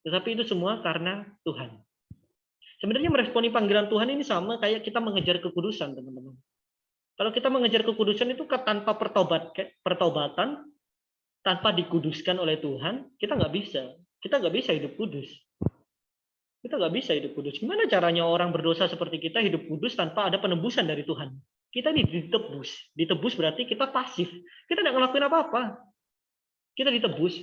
tetapi itu semua karena Tuhan. Sebenarnya meresponi panggilan Tuhan ini sama kayak kita mengejar kekudusan, teman-teman. Kalau kita mengejar kekudusan itu tanpa pertobatan, tanpa dikuduskan oleh Tuhan, kita nggak bisa. Kita nggak bisa hidup kudus. Kita nggak bisa hidup kudus. Gimana caranya orang berdosa seperti kita hidup kudus tanpa ada penebusan dari Tuhan? Kita ini ditebus. Ditebus berarti kita pasif. Kita nggak ngelakuin apa-apa. Kita ditebus.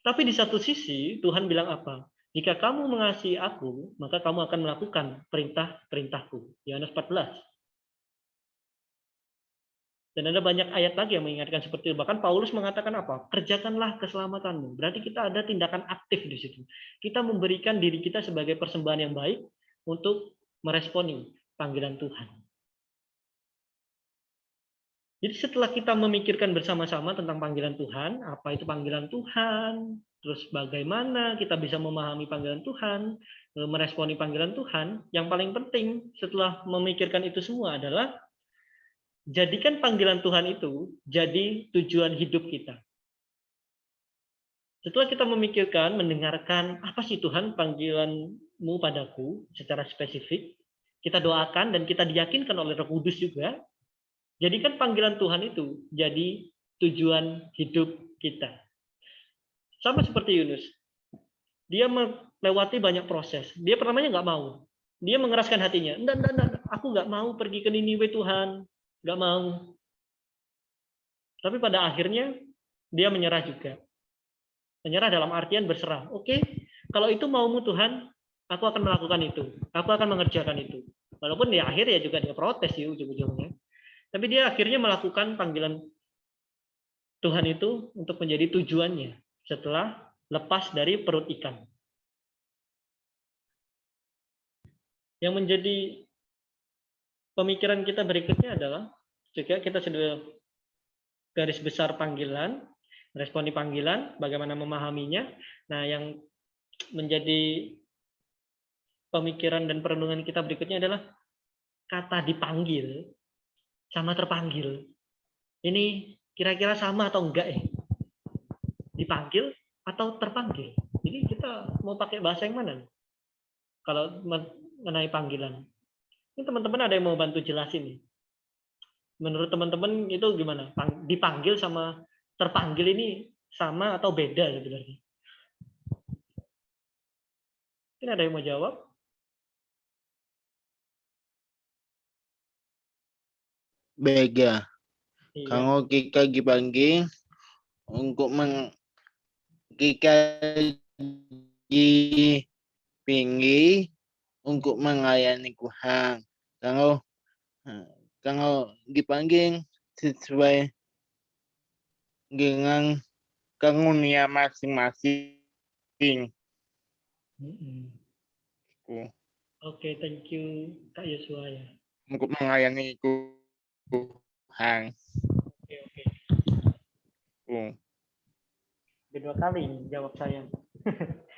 Tapi di satu sisi Tuhan bilang apa? Jika kamu mengasihi aku, maka kamu akan melakukan perintah-perintahku. Yohanes 14. Dan ada banyak ayat lagi yang mengingatkan seperti itu. Bahkan Paulus mengatakan apa? Kerjakanlah keselamatanmu. Berarti kita ada tindakan aktif di situ. Kita memberikan diri kita sebagai persembahan yang baik untuk meresponi panggilan Tuhan. Jadi setelah kita memikirkan bersama-sama tentang panggilan Tuhan, apa itu panggilan Tuhan, terus bagaimana kita bisa memahami panggilan Tuhan, meresponi panggilan Tuhan, yang paling penting setelah memikirkan itu semua adalah jadikan panggilan Tuhan itu jadi tujuan hidup kita. Setelah kita memikirkan, mendengarkan apa sih Tuhan panggilanmu padaku secara spesifik, kita doakan dan kita diyakinkan oleh Roh Kudus juga, jadikan panggilan Tuhan itu jadi tujuan hidup kita. Sama seperti Yunus. Dia melewati banyak proses. Dia pertamanya nggak mau. dia mengeraskan hatinya. Enggak, aku nggak mau pergi ke Niniwe Tuhan, nggak mau. Tapi pada akhirnya dia menyerah juga. Menyerah dalam artian berserah. Oke, kalau itu maumu Tuhan, aku akan melakukan itu. Aku akan mengerjakan itu. Walaupun di akhir ya juga dia protes sih ujung-ujungnya. Tapi dia akhirnya melakukan panggilan Tuhan itu untuk menjadi tujuannya setelah lepas dari perut ikan. Yang menjadi pemikiran kita berikutnya adalah juga kita sudah garis besar panggilan, responi panggilan, bagaimana memahaminya. Nah, yang menjadi pemikiran dan perenungan kita berikutnya adalah kata dipanggil sama terpanggil. Ini kira-kira sama atau enggak ya? Dipanggil atau terpanggil? Jadi kita mau pakai bahasa yang mana? Kalau mengenai panggilan. Ini teman-teman ada yang mau bantu jelasin nih? Menurut teman-teman itu gimana? Dipanggil sama terpanggil ini sama atau beda sebenarnya? Mungkin ada yang mau jawab? Bega. Iya. Kalau kita dipanggil untuk kita dipilih untuk melayani Tuhan. Kalau dipanggil sesuai dengan karunia masing-masing. Oke, thank you Kak Yosua ya. Untuk melayani Tuhan. Oke. Kedua kali jawab saya.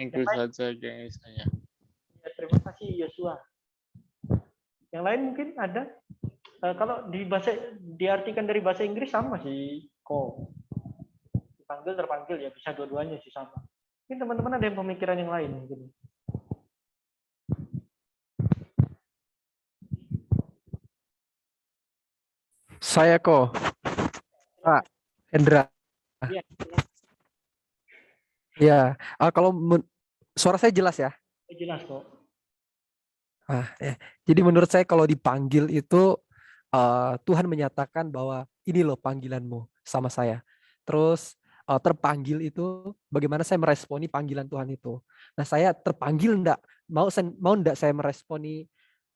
Itu saja dari saya. Ya, terima kasih Yosua. Yang lain mungkin ada? Kalau diartikan dari bahasa Inggris sama sih kok. Dipanggil terpanggil ya bisa dua-duanya sih sama. Mungkin teman-teman ada yang pemikiran yang lain mungkin. Saya kok, Pak Hendra. Iya. Ya, kalau suara saya jelas ya? Jelas kok. Ya. Jadi menurut saya kalau dipanggil itu Tuhan menyatakan bahwa ini loh panggilanmu sama saya. Terus terpanggil itu bagaimana saya meresponi panggilan Tuhan itu. Nah, saya terpanggil enggak? Mau enggak saya meresponi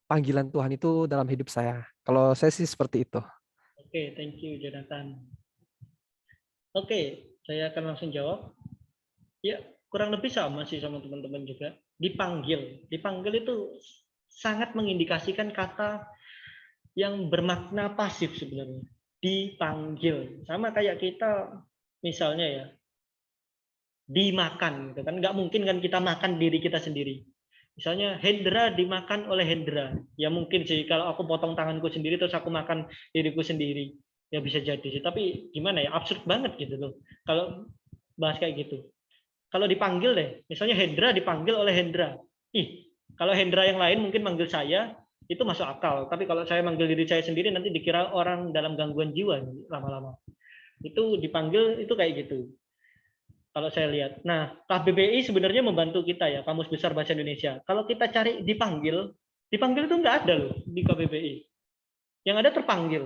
panggilan Tuhan itu dalam hidup saya? Kalau saya sih seperti itu. Oke, thank you Jonathan. Oke, saya akan langsung jawab. Ya, kurang lebih sama sih sama teman-teman juga. Dipanggil itu sangat mengindikasikan kata yang bermakna pasif sebenarnya. Dipanggil. Sama kayak kita misalnya ya, dimakan. Gitu kan. Nggak mungkin kan kita makan diri kita sendiri. Misalnya Hendra dimakan oleh Hendra. Ya mungkin sih kalau aku potong tanganku sendiri terus aku makan diriku sendiri. Ya bisa jadi sih. Tapi gimana ya, absurd banget gitu loh. Kalau bahas kayak gitu. Kalau dipanggil deh, misalnya Hendra dipanggil oleh Hendra. Kalau Hendra yang lain mungkin manggil saya, itu masuk akal. Tapi kalau saya manggil diri saya sendiri, nanti dikira orang dalam gangguan jiwa lama-lama. Itu dipanggil, itu kayak gitu. Kalau saya lihat. Nah, KBBI sebenarnya membantu kita ya, Kamus Besar Bahasa Indonesia. Kalau kita cari dipanggil itu nggak ada loh di KBBI. Yang ada terpanggil.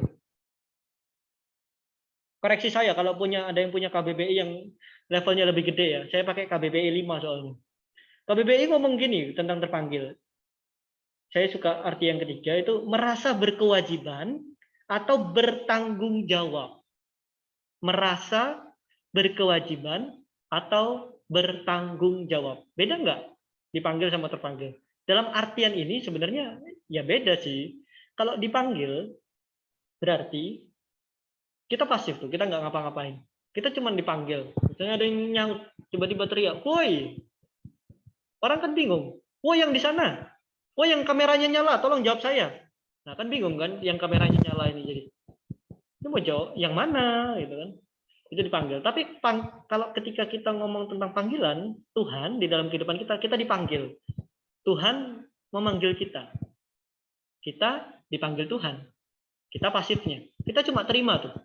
Koreksi saya, kalau ada yang punya KBBI yang levelnya lebih gede ya, saya pakai KBBI 5 soalnya. KBBI ngomong gini tentang terpanggil. Saya suka arti yang ketiga itu merasa berkewajiban atau bertanggung jawab. Merasa berkewajiban atau bertanggung jawab. Beda nggak dipanggil sama terpanggil? Dalam artian ini sebenarnya ya beda sih. Kalau dipanggil berarti kita pasif tuh, kita nggak ngapa-ngapain. Kita cuma dipanggil. Misalnya ada yang nyaut, tiba-tiba teriak, "Woi!" Orang kan bingung. "Woi yang di sana, woi yang kameranya nyala, tolong jawab saya." Nah kan bingung kan, yang kameranya nyala ini jadi. Ini mau jawab yang mana gitu kan? Itu dipanggil. Tapi kalau ketika kita ngomong tentang panggilan Tuhan di dalam kehidupan kita, kita dipanggil. Tuhan memanggil kita. Kita dipanggil Tuhan. Kita pasifnya. Kita cuma terima tuh.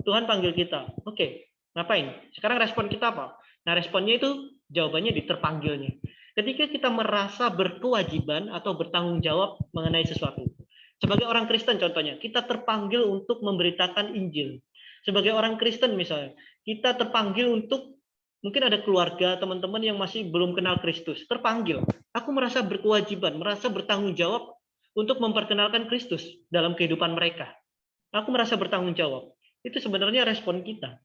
Tuhan panggil kita. Oke, ngapain? Sekarang respon kita apa? Nah, responnya itu jawabannya di terpanggilnya. Ketika kita merasa berkewajiban atau bertanggung jawab mengenai sesuatu. Sebagai orang Kristen contohnya, kita terpanggil untuk memberitakan Injil. Sebagai orang Kristen misalnya, kita terpanggil untuk, mungkin ada keluarga, teman-teman yang masih belum kenal Kristus, terpanggil. Aku merasa berkewajiban, merasa bertanggung jawab untuk memperkenalkan Kristus dalam kehidupan mereka. Aku merasa bertanggung jawab. Itu sebenarnya respon kita.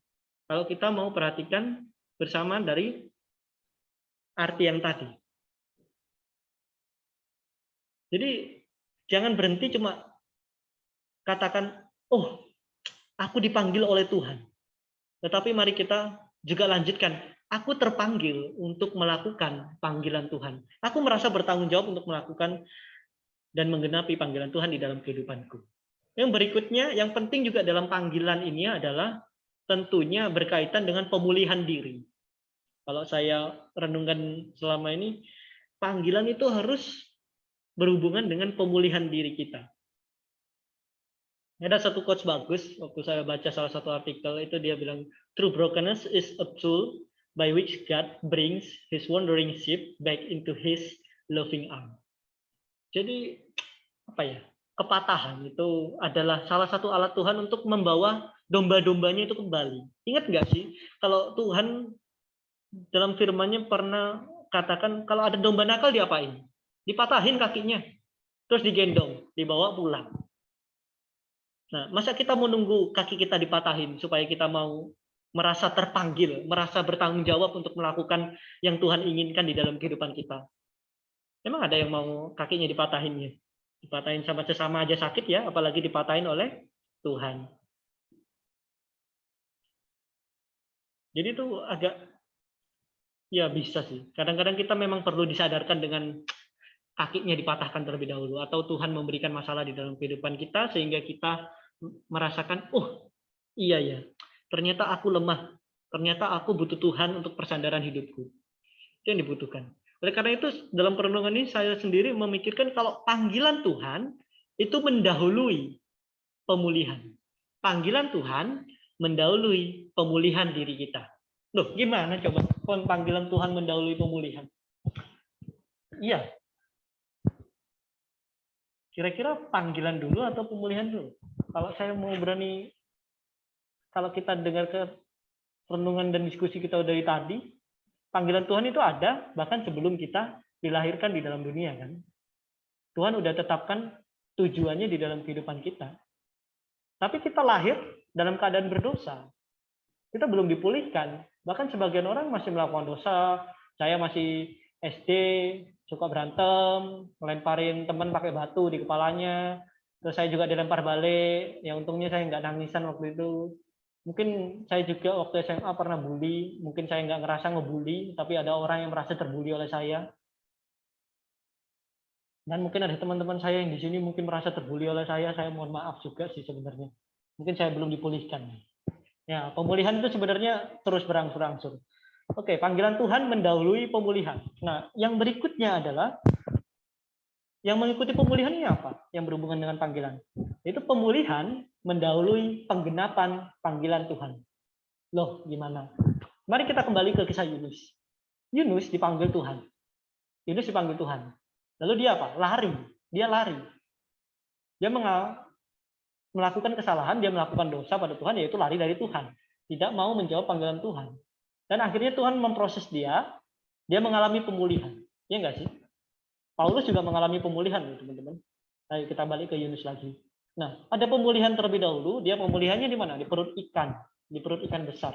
Kalau kita mau perhatikan bersama dari arti yang tadi. Jadi jangan berhenti cuma katakan, oh, aku dipanggil oleh Tuhan. Tetapi mari kita juga lanjutkan, aku terpanggil untuk melakukan panggilan Tuhan. Aku merasa bertanggung jawab untuk melakukan dan menggenapi panggilan Tuhan di dalam kehidupanku. Yang berikutnya, yang penting juga dalam panggilan ini adalah tentunya berkaitan dengan pemulihan diri. Kalau saya renungkan selama ini, panggilan itu harus berhubungan dengan pemulihan diri kita. Ada satu quotes bagus, waktu saya baca salah satu artikel itu dia bilang, true brokenness is a tool by which God brings his wandering sheep back into his loving arm. Jadi, apa ya, kepatahan itu adalah salah satu alat Tuhan untuk membawa domba-dombanya itu kembali. Ingat nggak sih, kalau Tuhan dalam firman-Nya pernah katakan, kalau ada domba nakal diapain? Dipatahin kakinya, terus digendong, dibawa pulang. Nah, masa kita mau nunggu kaki kita dipatahin supaya kita mau merasa terpanggil, merasa bertanggung jawab untuk melakukan yang Tuhan inginkan di dalam kehidupan kita? Memang ada yang mau kakinya dipatahin ya? Dipatahin sama sesama aja sakit ya, apalagi dipatahin oleh Tuhan. Jadi itu agak, ya bisa sih. Kadang-kadang kita memang perlu disadarkan dengan kakinya dipatahkan terlebih dahulu, atau Tuhan memberikan masalah di dalam kehidupan kita sehingga kita merasakan, oh iya ya, ternyata aku lemah, ternyata aku butuh Tuhan untuk persandaran hidupku. Itu yang dibutuhkan. Oleh karena itu dalam perenungan ini saya sendiri memikirkan kalau panggilan Tuhan itu mendahului pemulihan. Panggilan Tuhan mendahului pemulihan diri kita. Loh, gimana coba panggilan Tuhan mendahului pemulihan? Iya. Kira-kira panggilan dulu atau pemulihan dulu? Kalau saya mau berani, kalau kita dengar ke renungan dan diskusi kita dari tadi, panggilan Tuhan itu ada bahkan sebelum kita dilahirkan di dalam dunia kan. Tuhan udah tetapkan tujuannya di dalam kehidupan kita. Tapi kita lahir dalam keadaan berdosa. Kita belum dipulihkan. Bahkan sebagian orang masih melakukan dosa. Saya masih SD, suka berantem, melemparin teman pakai batu di kepalanya. Terus saya juga dilempar balik. Ya untungnya saya nggak nangisan waktu itu. Mungkin saya juga waktu SMA pernah bully. Mungkin saya nggak ngerasa ngebully, tapi ada orang yang merasa terbully oleh saya. Dan mungkin ada teman-teman saya yang di sini mungkin merasa terbully oleh saya mohon maaf juga sih sebenarnya. Mungkin saya belum dipulihkan. Ya, pemulihan itu sebenarnya terus berangsur-angsur. Oke, panggilan Tuhan mendahului pemulihan. Nah, yang berikutnya adalah yang mengikuti pemulihan ini apa? Yang berhubungan dengan panggilan. Itu pemulihan mendahului penggenapan panggilan Tuhan. Loh, gimana? Mari kita kembali ke kisah Yunus. Yunus dipanggil Tuhan. Yunus dipanggil Tuhan. Lalu dia apa? Lari. Dia lari. Dia melakukan kesalahan, dia melakukan dosa pada Tuhan, yaitu lari dari Tuhan. Tidak mau menjawab panggilan Tuhan. Dan akhirnya Tuhan memproses dia mengalami pemulihan. Ya enggak sih? Paulus juga mengalami pemulihan, teman-teman. Ayo kita balik ke Yunus lagi. Nah, ada pemulihan terlebih dahulu, dia pemulihannya di mana? Di perut ikan besar.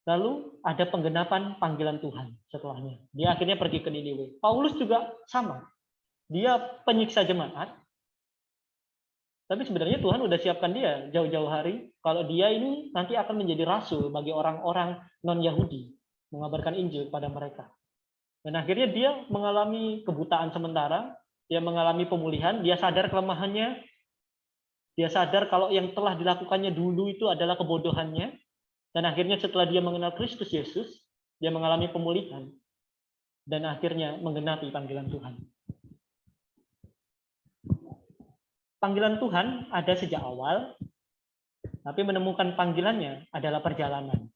Lalu ada penggenapan panggilan Tuhan setelahnya. Dia akhirnya pergi ke Niniwe. Paulus juga sama. Dia penyiksa jemaat. Tapi sebenarnya Tuhan udah siapkan dia jauh-jauh hari. Kalau dia ini nanti akan menjadi rasul bagi orang-orang non-Yahudi. Mengabarkan Injil kepada mereka. Dan akhirnya dia mengalami kebutaan sementara. Dia mengalami pemulihan. Dia sadar kelemahannya. Dia sadar kalau yang telah dilakukannya dulu itu adalah kebodohannya. Dan akhirnya setelah dia mengenal Kristus Yesus, dia mengalami pemulihan. Dan akhirnya menggenapi panggilan Tuhan. Panggilan Tuhan ada sejak awal, tapi menemukan panggilannya adalah perjalanan.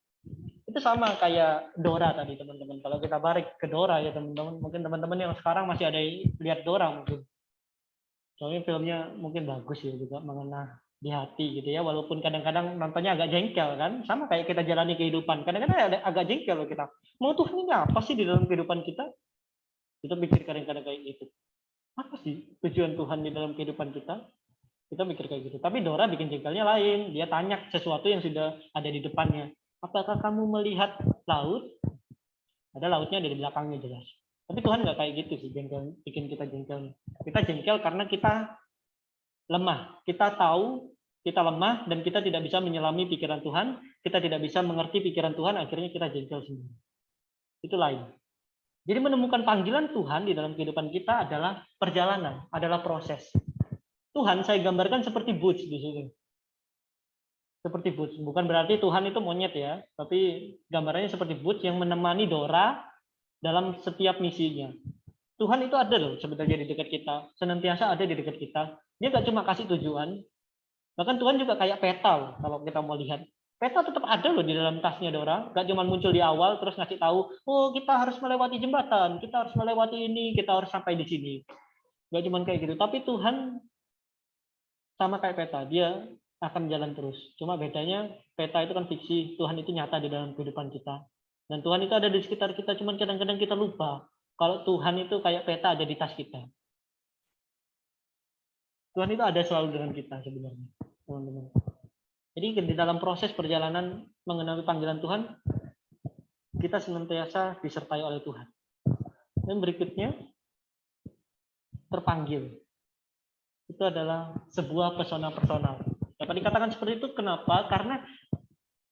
Itu Itu sama kayak Dora tadi teman-teman. Kalau kita balik ke Dora ya teman-teman, mungkin teman-teman yang sekarang masih ada lihat Dora mungkin. Soalnya filmnya mungkin bagus ya, juga mengena di hati gitu ya, walaupun kadang-kadang nontonnya agak jengkel kan, sama kayak kita jalani kehidupan. Kadang-kadang agak jengkel loh kita. Mau Tuhan ini apa sih di dalam kehidupan kita? Kita pikir kadang-kadang kayak gitu. Apa sih tujuan Tuhan di dalam kehidupan kita? Kita mikir kayak gitu. Tapi Dora bikin jengkelnya lain. Dia tanya sesuatu yang sudah ada di depannya. Apakah kamu melihat laut? Ada lautnya ada di belakangnya jelas. Tapi Tuhan nggak kayak gitu sih, jengkel, bikin kita jengkel. Kita jengkel karena kita lemah. Kita tahu kita lemah dan kita tidak bisa menyelami pikiran Tuhan. Kita tidak bisa mengerti pikiran Tuhan. Akhirnya kita jengkel sendiri. Itu lain. Jadi menemukan panggilan Tuhan di dalam kehidupan kita adalah perjalanan, adalah proses. Tuhan saya gambarkan seperti Butch di sini. Seperti Butch. Bukan berarti Tuhan itu monyet ya, tapi gambarannya seperti Butch yang menemani Dora dalam setiap misinya. Tuhan itu ada loh sebenarnya di dekat kita, senantiasa ada di dekat kita. Dia nggak cuma kasih tujuan, bahkan Tuhan juga kayak peta loh, kalau kita mau lihat. Peta tetap ada loh di dalam tasnya Dora, nggak cuma muncul di awal terus ngasih tahu, oh kita harus melewati jembatan, kita harus melewati ini, kita harus sampai di sini. Nggak cuma kayak gitu, tapi Tuhan sama kayak peta, dia akan jalan terus. Cuma bedanya peta itu kan fiksi, Tuhan itu nyata di dalam kehidupan kita. Dan Tuhan itu ada di sekitar kita, cuman kadang-kadang kita lupa. Kalau Tuhan itu kayak peta ada di tas kita. Tuhan itu ada selalu dengan kita sebenarnya, teman-teman. Jadi di dalam proses perjalanan mengenali panggilan Tuhan, kita senantiasa disertai oleh Tuhan. Dan berikutnya, terpanggil. Itu adalah sebuah pesona personal. Dapat dikatakan seperti itu, kenapa? Karena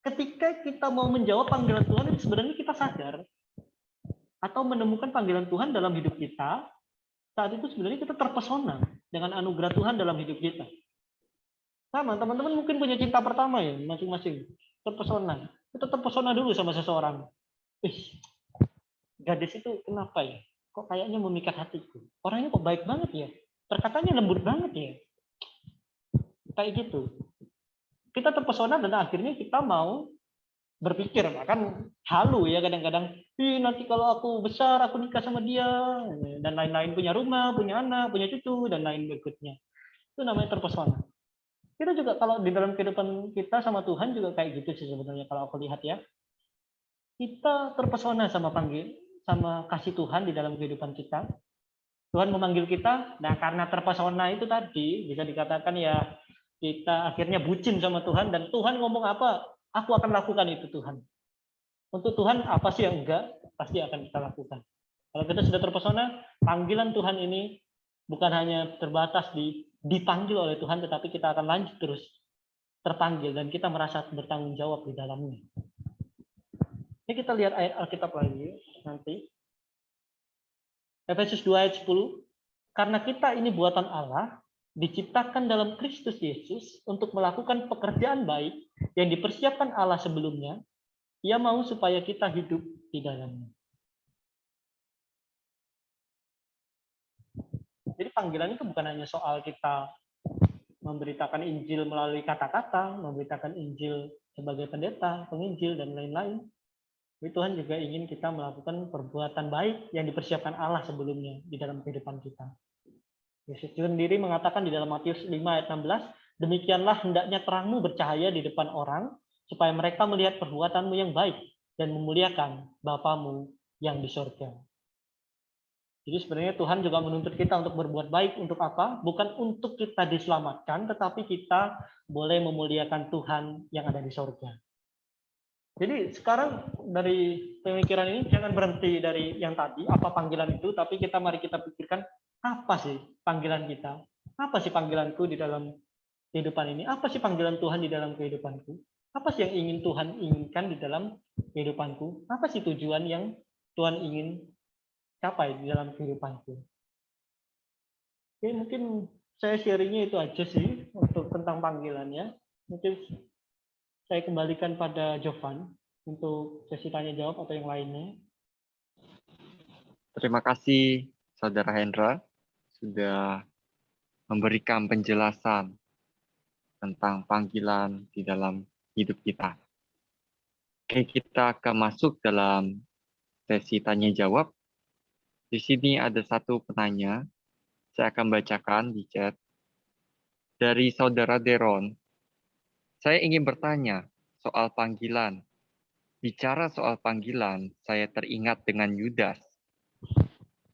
ketika kita mau menjawab panggilan Tuhan, itu sebenarnya kita sadar atau menemukan panggilan Tuhan dalam hidup kita, saat itu sebenarnya kita terpesona dengan anugerah Tuhan dalam hidup kita. Sama, teman-teman mungkin punya cinta pertama ya, masing-masing. Terpesona. Kita terpesona dulu sama seseorang. Gadis itu kenapa ya? Kok kayaknya memikat hatiku. Orangnya kok baik banget ya? Perkataannya lembut banget ya? Kayak gitu. Kita terpesona dan akhirnya kita mau berpikir, bahkan halu ya kadang-kadang, nanti kalau aku besar aku nikah sama dia dan lain-lain, punya rumah, punya anak, punya cucu dan lain berikutnya. Itu namanya terpesona. Kita juga kalau di dalam kehidupan kita sama Tuhan juga kayak gitu sih sebenarnya kalau aku lihat ya. Kita terpesona sama kasih Tuhan di dalam kehidupan kita. Tuhan memanggil kita, nah karena terpesona itu tadi bisa dikatakan ya kita akhirnya bucin sama Tuhan dan Tuhan ngomong apa, aku akan lakukan itu Tuhan. Untuk Tuhan apa sih yang enggak, pasti akan kita lakukan. Kalau kita sudah terpesona, panggilan Tuhan ini bukan hanya terbatas dipanggil oleh Tuhan, tetapi kita akan lanjut terus terpanggil dan kita merasa bertanggung jawab di dalamnya. Ini kita lihat ayat Alkitab lagi nanti. Efesus 2 ayat 10. Karena kita ini buatan Allah, diciptakan dalam Kristus Yesus untuk melakukan pekerjaan baik yang dipersiapkan Allah sebelumnya. Ia mau supaya kita hidup di dalamnya. Jadi panggilan itu bukan hanya soal kita memberitakan Injil melalui kata-kata, memberitakan Injil sebagai pendeta, penginjil, dan lain-lain. Tapi Tuhan juga ingin kita melakukan perbuatan baik yang dipersiapkan Allah sebelumnya di dalam kehidupan kita. Yesus sendiri mengatakan di dalam Matius 5 ayat 16, demikianlah hendaknya terangmu bercahaya di depan orang, supaya mereka melihat perbuatanmu yang baik dan memuliakan Bapamu yang di surga. Jadi sebenarnya Tuhan juga menuntut kita untuk berbuat baik untuk apa? Bukan untuk kita diselamatkan, tetapi kita boleh memuliakan Tuhan yang ada di surga. Jadi sekarang dari pemikiran ini jangan berhenti dari yang tadi, apa panggilan itu, tapi mari kita pikirkan apa sih panggilan kita? Apa sih panggilanku di dalam kehidupan ini? Apa sih panggilan Tuhan di dalam kehidupanku? Apa sih yang ingin Tuhan inginkan di dalam kehidupanku? Apa sih tujuan yang Tuhan ingin capai di dalam kehidupanku? Oke, mungkin saya sharingnya itu aja sih untuk tentang panggilannya. Mungkin saya kembalikan pada Jovan untuk sesi tanya jawab atau yang lainnya. Terima kasih Saudara Hendra sudah memberikan penjelasan tentang panggilan di dalam hidup kita. Oke, kita akan masuk dalam sesi tanya jawab. Di sini ada satu penanya. Saya akan bacakan di chat. Dari saudara Deron. Saya ingin bertanya soal panggilan. Bicara soal panggilan, saya teringat dengan Yudas.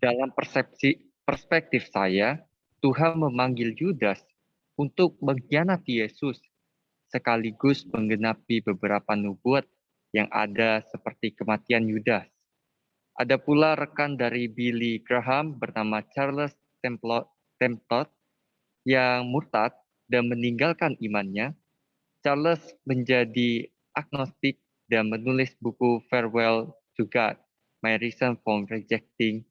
Dalam perspektif saya, Tuhan memanggil Yudas untuk mengkhianati Yesus, sekaligus menggenapi beberapa nubuat yang ada seperti kematian Yudas. Ada pula rekan dari Billy Graham bernama Charles Temptot yang murtad dan meninggalkan imannya. Charles menjadi agnostik dan menulis buku Farewell to God, My Reason for Rejecting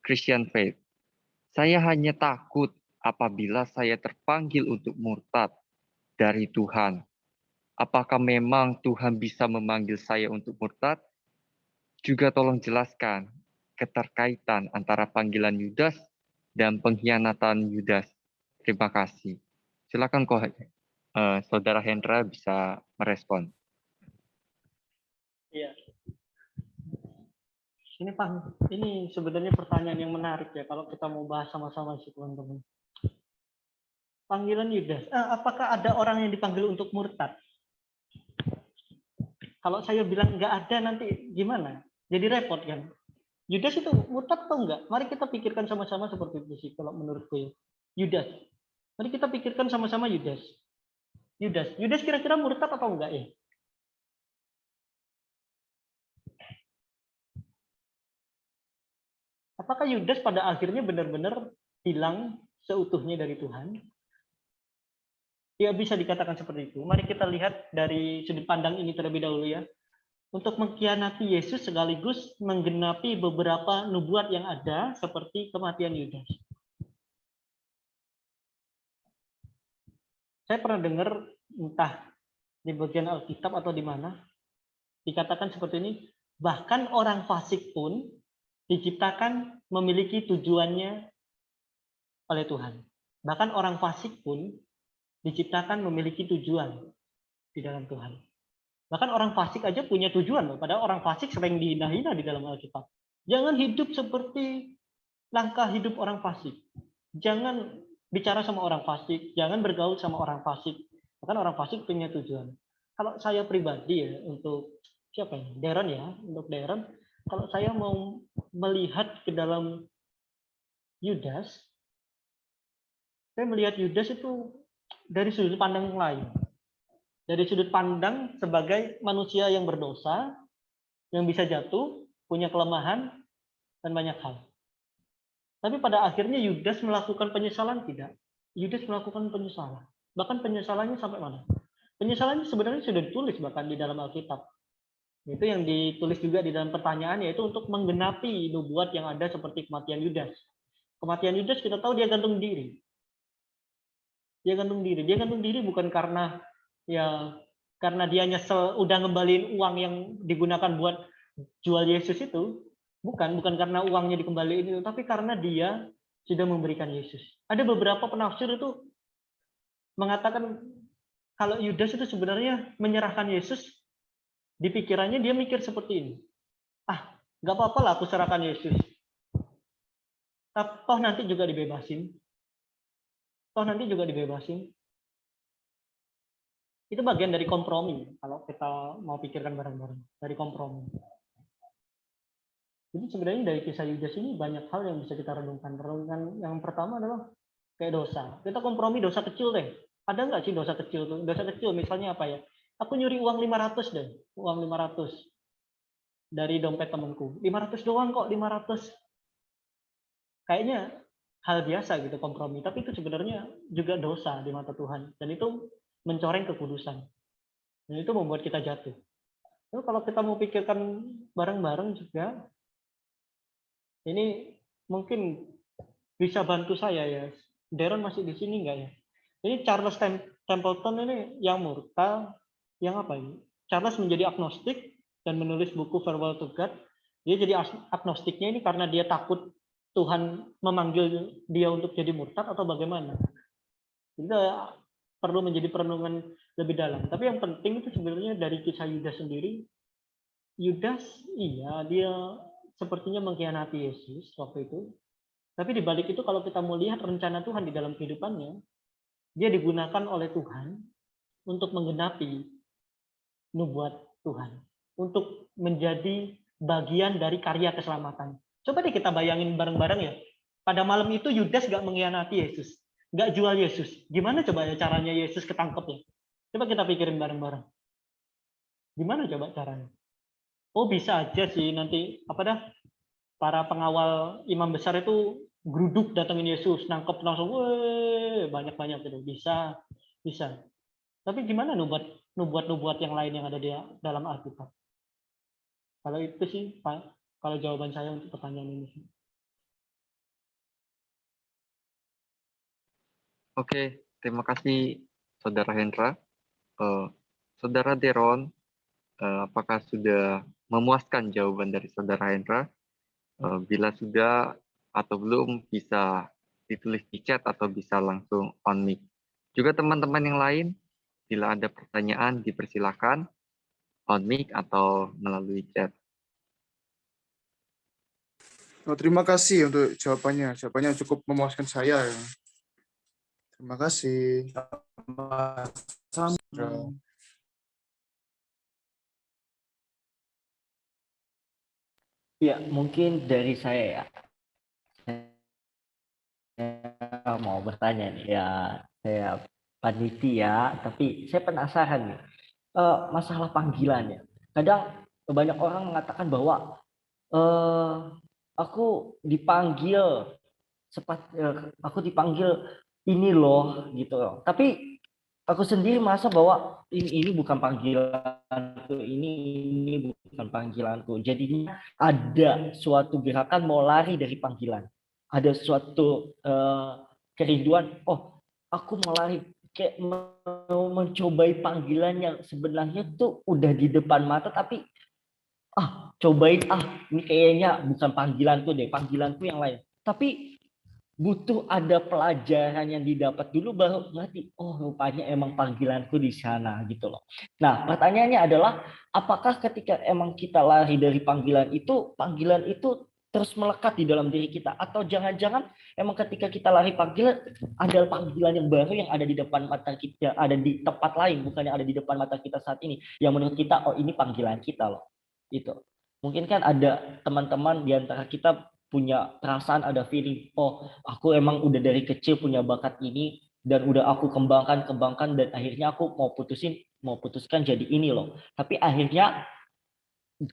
Christian Faith. Saya hanya takut apabila saya terpanggil untuk murtad dari Tuhan. Apakah memang Tuhan bisa memanggil saya untuk murtad? Juga tolong jelaskan keterkaitan antara panggilan Yudas dan pengkhianatan Yudas. Terima kasih. Silakan Saudara Hendra bisa merespon. Iya. Ini sebenarnya pertanyaan yang menarik ya kalau kita mau bahas sama-sama sih teman-teman. Panggilan Yudas. Apakah ada orang yang dipanggil untuk murtad? Kalau saya bilang nggak ada nanti gimana? Jadi repot kan? Yudas itu murtad atau enggak? Mari kita pikirkan sama-sama seperti itu sih kalau menurutku ya. Yudas. Mari kita pikirkan sama-sama Yudas. Yudas kira-kira murtad atau enggak ya? Apakah Yudas pada akhirnya benar-benar hilang seutuhnya dari Tuhan? Ya bisa dikatakan seperti itu. Mari kita lihat dari sudut pandang ini terlebih dahulu ya. Untuk mengkhianati Yesus sekaligus menggenapi beberapa nubuat yang ada seperti kematian Yudas. Saya pernah dengar entah di bagian Alkitab atau di mana dikatakan seperti ini, bahkan orang fasik pun diciptakan memiliki tujuannya oleh Tuhan. Bahkan orang fasik pun diciptakan memiliki tujuan di dalam Tuhan. Bahkan orang fasik aja punya tujuan loh. Padahal orang fasik sering dihina-hina di dalam Alkitab. Jangan hidup seperti langkah hidup orang fasik. Jangan bicara sama orang fasik. Jangan bergaul sama orang fasik. Bahkan orang fasik punya tujuan. Kalau saya pribadi ya, untuk siapa ya? Darren ya. Untuk Darren, kalau saya mau melihat ke dalam Yudas, saya melihat Yudas itu dari sudut pandang yang lain. Dari sudut pandang sebagai manusia yang berdosa, yang bisa jatuh, punya kelemahan, dan banyak hal. Tapi pada akhirnya Yudas melakukan penyesalan tidak? Yudas melakukan penyesalan. Bahkan penyesalannya sampai mana? Penyesalannya sebenarnya sudah ditulis bahkan di dalam Alkitab. Itu yang ditulis juga di dalam pertanyaan, yaitu untuk menggenapi nubuat yang ada seperti kematian Yudas. Kematian Yudas kita tahu dia gantung diri. Dia gantung diri. Dia gantung diri bukan karena dia nyesel udah ngembaliin uang yang digunakan buat jual Yesus itu. Bukan karena uangnya dikembaliin itu, tapi karena dia sudah memberikan Yesus. Ada beberapa penafsir itu mengatakan kalau Yudas itu sebenarnya menyerahkan Yesus, di pikirannya dia mikir seperti ini. Nggak apa-apa lah aku serahkan Yesus. Toh nanti juga dibebasin. Itu bagian dari kompromi kalau kita mau pikirkan bareng-bareng, dari kompromi. Jadi sebenarnya dari kisah Yudas ini banyak hal yang bisa kita renungkan. Yang pertama adalah kayak dosa. Kita kompromi dosa kecil deh. Ada nggak sih dosa kecil tuh? Dosa kecil misalnya apa ya? Aku nyuri uang 500 deh. Uang 500 dari dompet temanku. 500 doang kok, 500. Kayaknya hal biasa gitu kompromi, tapi itu sebenarnya juga dosa di mata Tuhan, dan itu mencoreng kekudusan, dan itu membuat kita jatuh. Lalu kalau kita mau pikirkan bareng-bareng juga, ini mungkin bisa bantu saya ya. Darren masih di sini nggak ya? Ini Charles Templeton ini yang murtad, yang apa ini? Charles menjadi agnostik dan menulis buku Farewell to God. Dia jadi agnostiknya ini karena dia takut Tuhan memanggil dia untuk jadi murtad atau bagaimana? Itu perlu menjadi perenungan lebih dalam. Tapi yang penting itu sebenarnya dari kisah Yudas sendiri, Yudas, iya, dia sepertinya mengkhianati Yesus waktu itu. Tapi di balik itu kalau kita mau lihat rencana Tuhan di dalam kehidupannya, dia digunakan oleh Tuhan untuk menggenapi nubuat Tuhan, untuk menjadi bagian dari karya keselamatan. Coba deh kita bayangin bareng-bareng ya. Pada malam itu Yudas gak mengkhianati Yesus, gak jual Yesus. Gimana coba ya caranya Yesus ketangkep ya? Coba kita pikirin bareng-bareng. Gimana coba caranya? Oh bisa aja sih nanti apa dah para pengawal imam besar itu geruduk datengin Yesus, nangkep langsung, weh banyak-banyak gitu. Bisa, bisa. Tapi gimana nubuat-nubuat yang lain yang ada di dalam Alkitab? Kalau itu sih, Pak, kalau jawaban saya untuk pertanyaan ini. Oke, terima kasih Saudara Hendra. Saudara Deron, apakah sudah memuaskan jawaban dari Saudara Hendra? Bila sudah atau belum, bisa ditulis di chat atau bisa langsung on mic. Juga teman-teman yang lain, bila ada pertanyaan dipersilakan on mic atau melalui chat. Oh, terima kasih untuk jawabannya. Jawabannya cukup memuaskan saya. Terima kasih. Sama. Ya, mungkin dari saya ya. Saya mau bertanya nih ya, saya panitia, tapi saya penasaran nih masalah panggilannya. Kadang banyak orang mengatakan bahwa aku dipanggil aku dipanggil ini loh gitu loh. Tapi aku sendiri merasa bahwa ini bukan panggilanku, ini bukan panggilanku. Jadinya ada suatu gerakan mau lari dari panggilan. Ada suatu kerinduan, oh aku mau lari, kayak mau mencobai panggilan yang sebenarnya tuh udah di depan mata, tapi cobain ini kayaknya bukan panggilanku deh, panggilanku yang lain. Tapi butuh ada pelajaran yang didapat dulu baru ngerti, oh rupanya emang panggilanku di sana gitu loh. Nah pertanyaannya adalah, apakah ketika emang kita lari dari panggilan itu terus melekat di dalam diri kita, atau jangan-jangan emang ketika kita lari panggilan ada panggilan yang baru yang ada di depan mata kita, ada di tempat lain, bukan yang ada di depan mata kita saat ini, yang menurut kita oh ini panggilan kita loh. Itu mungkin kan ada teman-teman di antara kita punya perasaan, ada feeling, oh aku emang udah dari kecil punya bakat ini dan udah aku kembangkan dan akhirnya aku mau putuskan jadi ini loh. Tapi akhirnya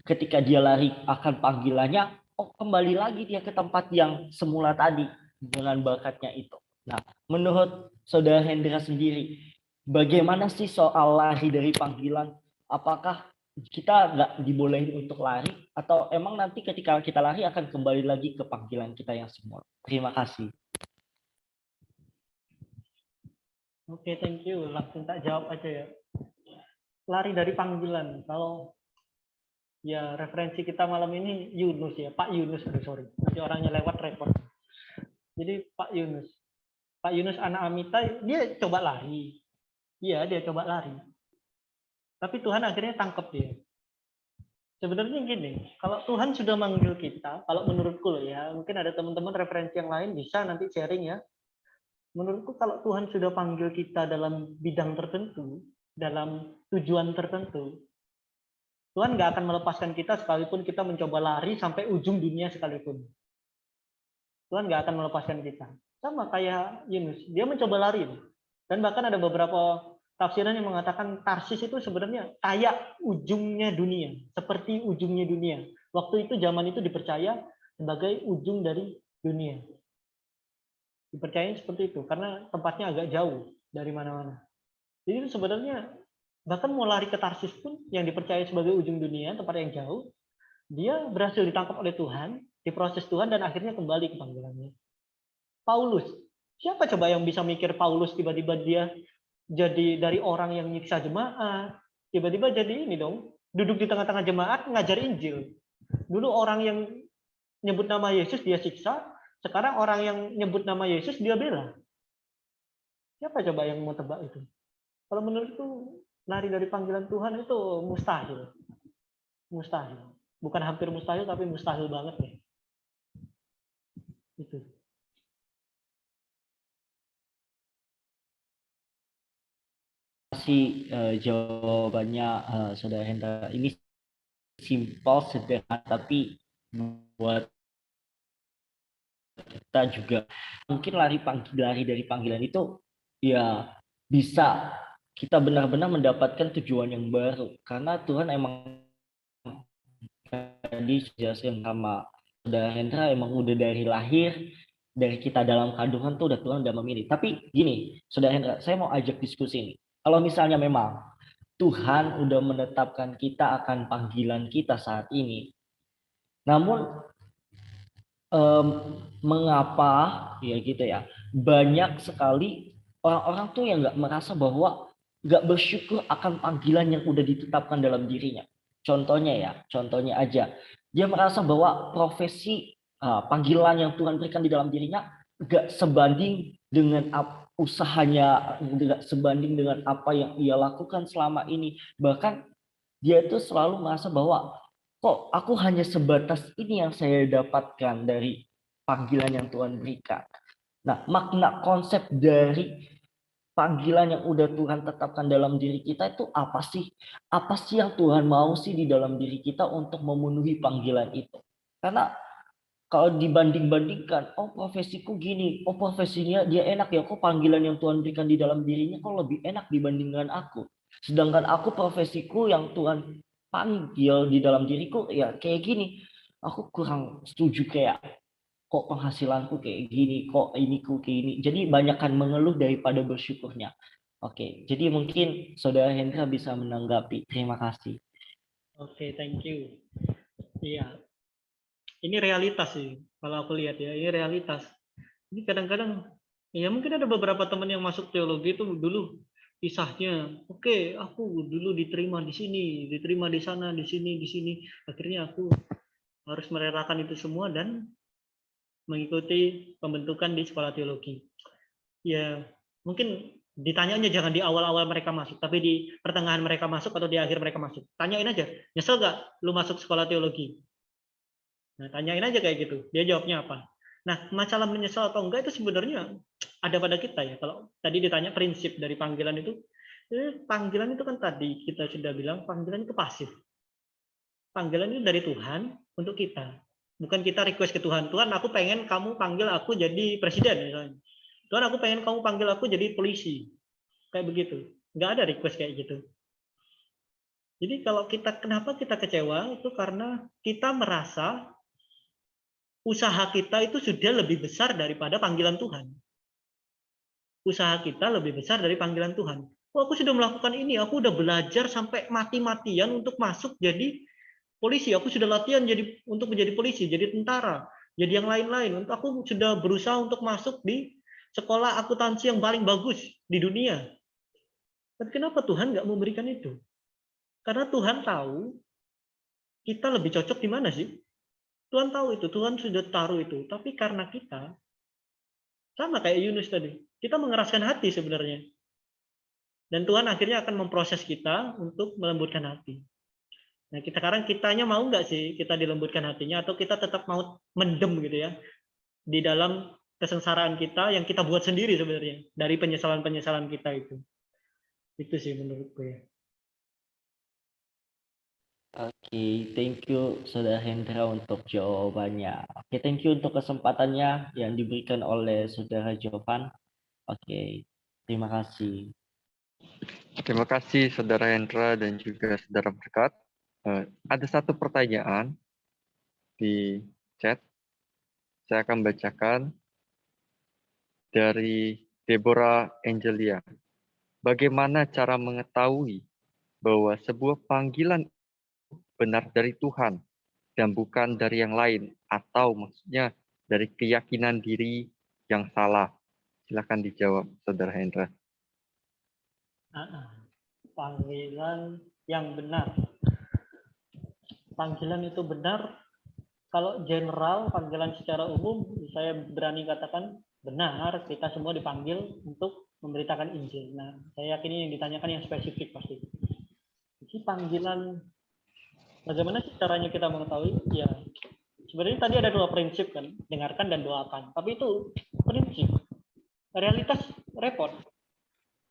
ketika dia lari akan panggilannya, kembali lagi dia ke tempat yang semula tadi dengan bakatnya itu. Nah, menurut Saudara Hendra sendiri, bagaimana sih soal lari dari panggilan? Apakah kita nggak dibolehin untuk lari, atau emang nanti ketika kita lari akan kembali lagi ke panggilan kita yang semula? Terima kasih. Oke, thank you. Langsung tak jawab aja ya. Lari dari panggilan. Kalau ya referensi kita malam ini Yunus ya, Pak Yunus. Sorry, nanti orangnya lewat repot. Jadi Pak Yunus anak Amitai, dia coba lari. Iya, dia coba lari. Tapi Tuhan akhirnya tangkap dia. Sebenarnya gini, kalau Tuhan sudah manggil kita, kalau menurutku loh ya, mungkin ada teman-teman referensi yang lain bisa nanti sharing ya. Menurutku kalau Tuhan sudah panggil kita dalam bidang tertentu, dalam tujuan tertentu, Tuhan nggak akan melepaskan kita sekalipun kita mencoba lari sampai ujung dunia sekalipun. Tuhan nggak akan melepaskan kita. Sama kayak Yunus, dia mencoba lari. Dan bahkan ada beberapa tafsiran yang mengatakan Tarsis itu sebenarnya kayak ujungnya dunia, seperti ujungnya dunia. Waktu itu zaman itu dipercaya sebagai ujung dari dunia. Dipercaya seperti itu karena tempatnya agak jauh dari mana-mana. Jadi sebenarnya bahkan mau lari ke Tarsis pun yang dipercaya sebagai ujung dunia, tempat yang jauh, dia berhasil ditangkap oleh Tuhan, diproses Tuhan dan akhirnya kembali ke panggilannya. Paulus, siapa coba yang bisa mikir Paulus tiba-tiba dia jadi dari orang yang nyiksa jemaat, tiba-tiba jadi ini dong, duduk di tengah-tengah jemaat ngajar Injil. Dulu orang yang nyebut nama Yesus dia siksa, sekarang orang yang nyebut nama Yesus dia bela. Siapa coba yang mau tebak itu? Kalau menurutku lari dari panggilan Tuhan itu mustahil. mustahil. Bukan hampir mustahil, tapi mustahil banget ya. Itu. Kasih jawabannya Saudara Hendra. Ini simpel, sederhana, tapi buat kita juga mungkin lari dari panggilan itu ya bisa kita benar-benar mendapatkan tujuan yang baru, karena Tuhan emang tadi dijelasin sama Saudara Hendra, emang udah dari lahir, dari kita dalam kandungan tuh udah Tuhan udah memilih. Tapi gini, Saudara Hendra, saya mau ajak diskusi ini. Kalau misalnya memang Tuhan udah menetapkan kita akan panggilan kita saat ini, namun mengapa ya gitu ya, banyak sekali orang-orang tuh yang nggak merasa bahwa nggak bersyukur akan panggilan yang udah ditetapkan dalam dirinya. Contohnya aja, dia merasa bahwa profesi panggilan yang Tuhan berikan di dalam dirinya nggak sebanding dengan usahanya, nggak sebanding dengan apa yang ia lakukan selama ini. Bahkan dia itu selalu merasa bahwa kok aku hanya sebatas ini yang saya dapatkan dari panggilan yang Tuhan berikan. Nah, makna konsep dari panggilan yang udah Tuhan tetapkan dalam diri kita itu apa sih? Apa sih yang Tuhan mau sih di dalam diri kita untuk memenuhi panggilan itu? Karena kalau dibanding-bandingkan, oh profesiku gini, oh profesinya dia enak ya, kok panggilan yang Tuhan berikan di dalam dirinya kok lebih enak dibandingkan aku. Sedangkan aku profesiku yang Tuhan panggil di dalam diriku ya kayak gini. Aku kurang setuju, kayak kok penghasilanku kayak gini, kok iniku kayak gini. Jadi banyakkan mengeluh daripada bersyukurnya. Oke, jadi mungkin Saudara Hendra bisa menanggapi. Terima kasih. Oke, thank you. Iya, ini realitas sih. Kalau aku lihat ya, ini realitas. Ini kadang-kadang, ya mungkin ada beberapa teman yang masuk teologi itu dulu kisahnya, oke, aku dulu diterima di sini, diterima di sana, di sini, di sini. Akhirnya aku harus merelakan itu semua dan mengikuti pembentukan di sekolah teologi. Ya, mungkin ditanyanya jangan di awal-awal mereka masuk, tapi di pertengahan mereka masuk atau di akhir mereka masuk. Tanyain aja, nyesel gak lu masuk sekolah teologi? Nah, tanyain aja kayak gitu. Dia jawabnya apa? Nah, masalah menyesal atau enggak itu sebenarnya ada pada kita ya. Kalau tadi ditanya prinsip dari panggilan itu, panggilan itu kan tadi kita sudah bilang panggilan itu pasif. Panggilan itu dari Tuhan untuk kita. Bukan kita request ke Tuhan, Tuhan aku pengen kamu panggil aku jadi presiden misalnya. Tuhan aku pengen kamu panggil aku jadi polisi. Kayak begitu. Nggak ada request kayak gitu. Jadi kalau kenapa kita kecewa itu karena kita merasa usaha kita itu sudah lebih besar daripada panggilan Tuhan. Usaha kita lebih besar dari panggilan Tuhan. Oh, aku sudah melakukan ini, aku udah belajar sampai mati-matian untuk masuk jadi polisi. Aku sudah latihan untuk menjadi polisi, jadi tentara, jadi yang lain-lain. Untuk aku sudah berusaha untuk masuk di sekolah akuntansi yang paling bagus di dunia. Tapi kenapa Tuhan nggak memberikan itu? Karena Tuhan tahu kita lebih cocok di mana sih? Tuhan tahu itu, Tuhan sudah taruh itu. Tapi karena kita, sama kayak Yunus tadi, kita mengeraskan hati sebenarnya. Dan Tuhan akhirnya akan memproses kita untuk melembutkan hati. Nah, sekarang kitanya mau nggak sih kita dilembutkan hatinya, atau kita tetap mau mendem gitu ya di dalam kesengsaraan kita yang kita buat sendiri sebenarnya dari penyesalan-penyesalan kita itu. Itu sih menurutku ya. Oke, thank you Saudara Hendra untuk jawabannya. Oke, thank you untuk kesempatannya yang diberikan oleh Saudara Jovan. Oke, terima kasih. Terima kasih Saudara Hendra dan juga Saudara Berkat. Ada satu pertanyaan di chat. Saya akan bacakan dari Deborah Angelia. Bagaimana cara mengetahui bahwa sebuah panggilan benar dari Tuhan dan bukan dari yang lain, atau maksudnya dari keyakinan diri yang salah? Silakan dijawab, Saudara Hendra. Panggilan yang benar. Panggilan itu benar. Kalau general, panggilan secara umum, saya berani katakan benar. Kita semua dipanggil untuk memberitakan Injil. Nah, saya yakin yang ditanyakan yang spesifik pasti. Jadi panggilan Bagaimana sih caranya kita mengetahui? Ya, sebenarnya tadi ada 2 prinsip kan, dengarkan dan doakan. Tapi itu prinsip. Realitas repot.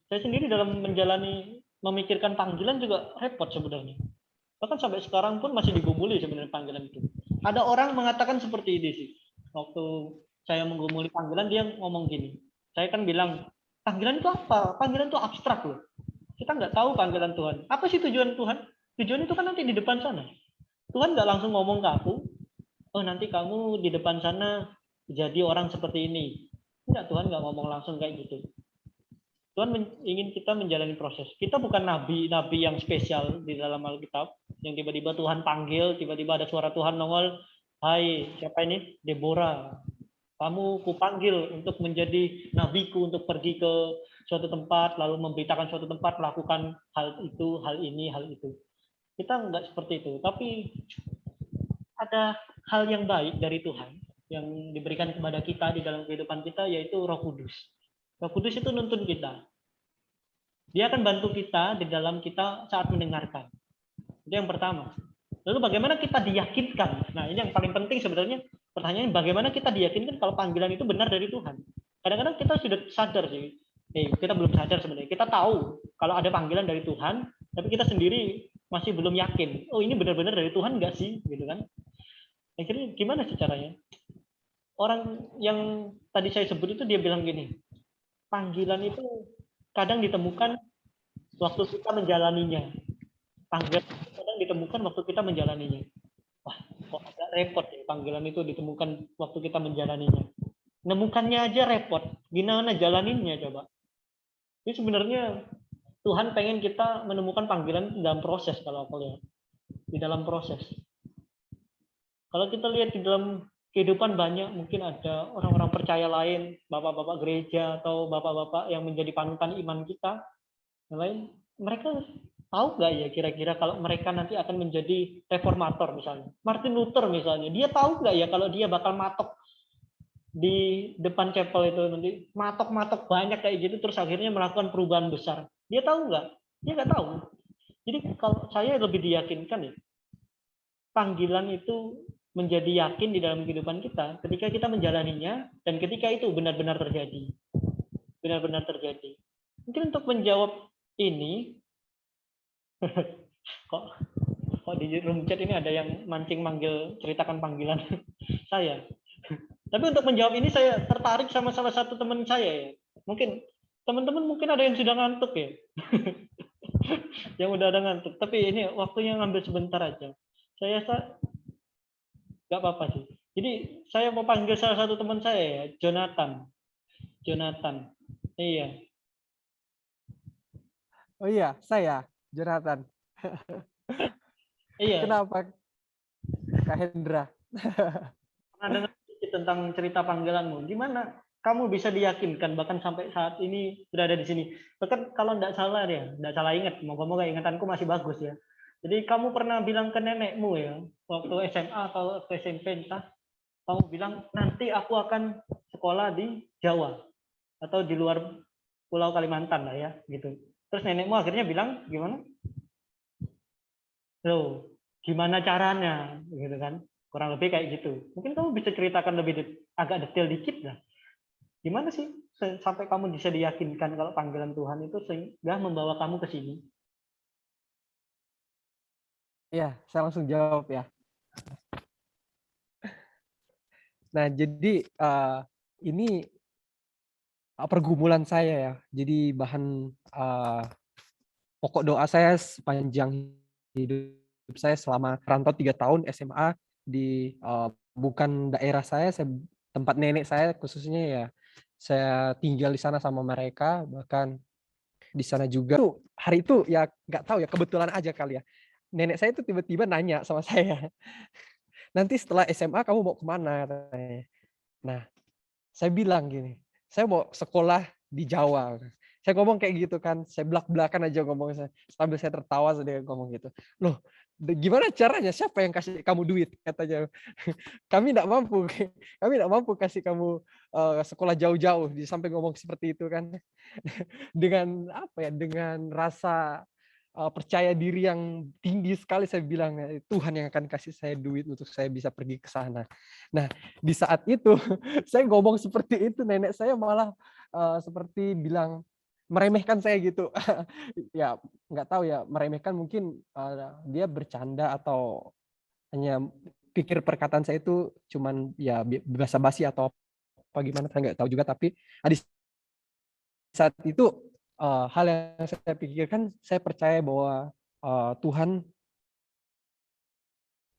Saya sendiri dalam memikirkan panggilan juga repot sebenarnya. Bahkan sampai sekarang pun masih digumuli sebenarnya panggilan itu. Ada orang mengatakan seperti ini sih. Waktu saya menggumuli panggilan, dia ngomong gini. Saya kan bilang, panggilan itu apa? Panggilan itu abstrak loh. Kita nggak tahu panggilan Tuhan. Apa sih tujuan Tuhan? Tujuan itu kan nanti di depan sana. Tuhan nggak langsung ngomong ke aku, oh nanti kamu di depan sana jadi orang seperti ini. Enggak, Tuhan nggak ngomong langsung kayak gitu. Tuhan ingin kita menjalani proses. Kita bukan nabi-nabi yang spesial di dalam Alkitab, yang tiba-tiba Tuhan panggil, tiba-tiba ada suara Tuhan nongol, hai, siapa ini? Deborah. Kamu kupanggil untuk menjadi nabiku, untuk pergi ke suatu tempat, lalu memberitakan suatu tempat, melakukan hal itu, hal ini, hal itu. Kita enggak seperti itu. Tapi ada hal yang baik dari Tuhan yang diberikan kepada kita di dalam kehidupan kita, yaitu Roh Kudus. Roh Kudus itu nuntun kita. Dia akan bantu kita di dalam kita saat mendengarkan. Itu yang pertama. Lalu bagaimana kita diyakinkan? Nah, ini yang paling penting sebenarnya. Pertanyaannya, bagaimana kita diyakinkan kalau panggilan itu benar dari Tuhan? Kadang-kadang kita sudah sadar sih. Kita belum sadar sebenarnya. Kita tahu kalau ada panggilan dari Tuhan, tapi kita sendiri masih belum yakin. Oh, ini benar-benar dari Tuhan nggak sih? Gitu kan? Akhirnya gimana sih caranya? Orang yang tadi saya sebut itu dia bilang gini, panggilan itu kadang ditemukan waktu kita menjalaninya. Panggilan kadang ditemukan waktu kita menjalaninya. Wah, kok agak repot ya panggilan itu ditemukan waktu kita menjalaninya. Nemukannya aja repot. Gimana jalaninnya coba? Ini sebenarnya Tuhan pengen kita menemukan panggilan dalam proses kalau aku lihat. Di dalam proses. Kalau kita lihat di dalam kehidupan banyak, mungkin ada orang-orang percaya lain, bapak-bapak gereja atau bapak-bapak yang menjadi panutan iman kita, yang lain, mereka tahu nggak ya kira-kira kalau mereka nanti akan menjadi reformator misalnya. Martin Luther misalnya, dia tahu nggak ya kalau dia bakal matok di depan chapel itu nanti, matok-matok banyak kayak gitu, terus akhirnya melakukan perubahan besar. Dia tahu nggak? Dia nggak tahu. Jadi kalau saya lebih diyakinkan ya, panggilan itu menjadi yakin di dalam kehidupan kita ketika kita menjalaninya dan ketika itu benar-benar terjadi. Benar-benar terjadi. Mungkin untuk menjawab ini, kok di room chat ini ada yang mancing manggil ceritakan panggilan saya. Tapi untuk menjawab ini saya tertarik sama salah satu teman saya ya. Mungkin teman-teman mungkin ada yang sudah ngantuk ya. Yang udah ada ngantuk. Tapi ini waktunya ngambil sebentar aja. Saya nggak apa-apa sih. Jadi saya mau panggil salah satu teman saya ya, Jonathan. Iya. Oh iya, saya Jonathan. Iya. Kenapa, Kak Hendra? Pernah dengar tentang cerita panggilanmu? Gimana kamu bisa diyakinkan bahkan sampai saat ini berada di sini? Bahkan kalau nggak salah ya, nggak salah ingat, moga-moga ingatanku masih bagus ya. Jadi kamu pernah bilang ke nenekmu ya, waktu SMA atau waktu SMP entah, kamu bilang nanti aku akan sekolah di Jawa atau di luar Pulau Kalimantan lah ya, gitu. Terus nenekmu akhirnya bilang gimana? Loh, gimana caranya, gitu kan? Kurang lebih kayak gitu. Mungkin kamu bisa ceritakan lebih agak detail dikit lah. Gimana sih sampai kamu bisa diyakinkan kalau panggilan Tuhan itu sehingga membawa kamu ke sini? Ya, saya langsung jawab ya. Nah, jadi ini pergumulan saya ya. Jadi bahan pokok doa saya sepanjang hidup saya selama rantau 3 tahun SMA di bukan daerah saya, tempat nenek saya khususnya ya. Saya tinggal di sana sama mereka, bahkan di sana juga. Hari itu ya nggak tahu ya, kebetulan aja kali ya. Nenek saya itu tiba-tiba nanya sama saya, nanti setelah SMA kamu mau kemana? Nah, saya bilang gini, saya mau sekolah di Jawa. Saya ngomong kayak gitu kan, saya belak-belakan aja ngomong, sambil saya tertawa dia ngomong gitu. Loh, gimana caranya? Siapa yang kasih kamu duit? Katanya. Kami tidak mampu kasih kamu sekolah jauh-jauh. Sampai ngomong seperti itu kan. Dengan apa ya? Dengan rasa percaya diri yang tinggi sekali, saya bilang, Tuhan yang akan kasih saya duit untuk saya bisa pergi ke sana. Nah, di saat itu saya ngomong seperti itu, nenek saya malah seperti bilang meremehkan saya gitu. Ya nggak tahu ya, meremehkan mungkin dia bercanda atau hanya pikir perkataan saya itu cuman ya basa-basi atau apa gimana, saya nggak tahu juga. Tapi di saat itu hal yang saya pikirkan, saya percaya bahwa Tuhan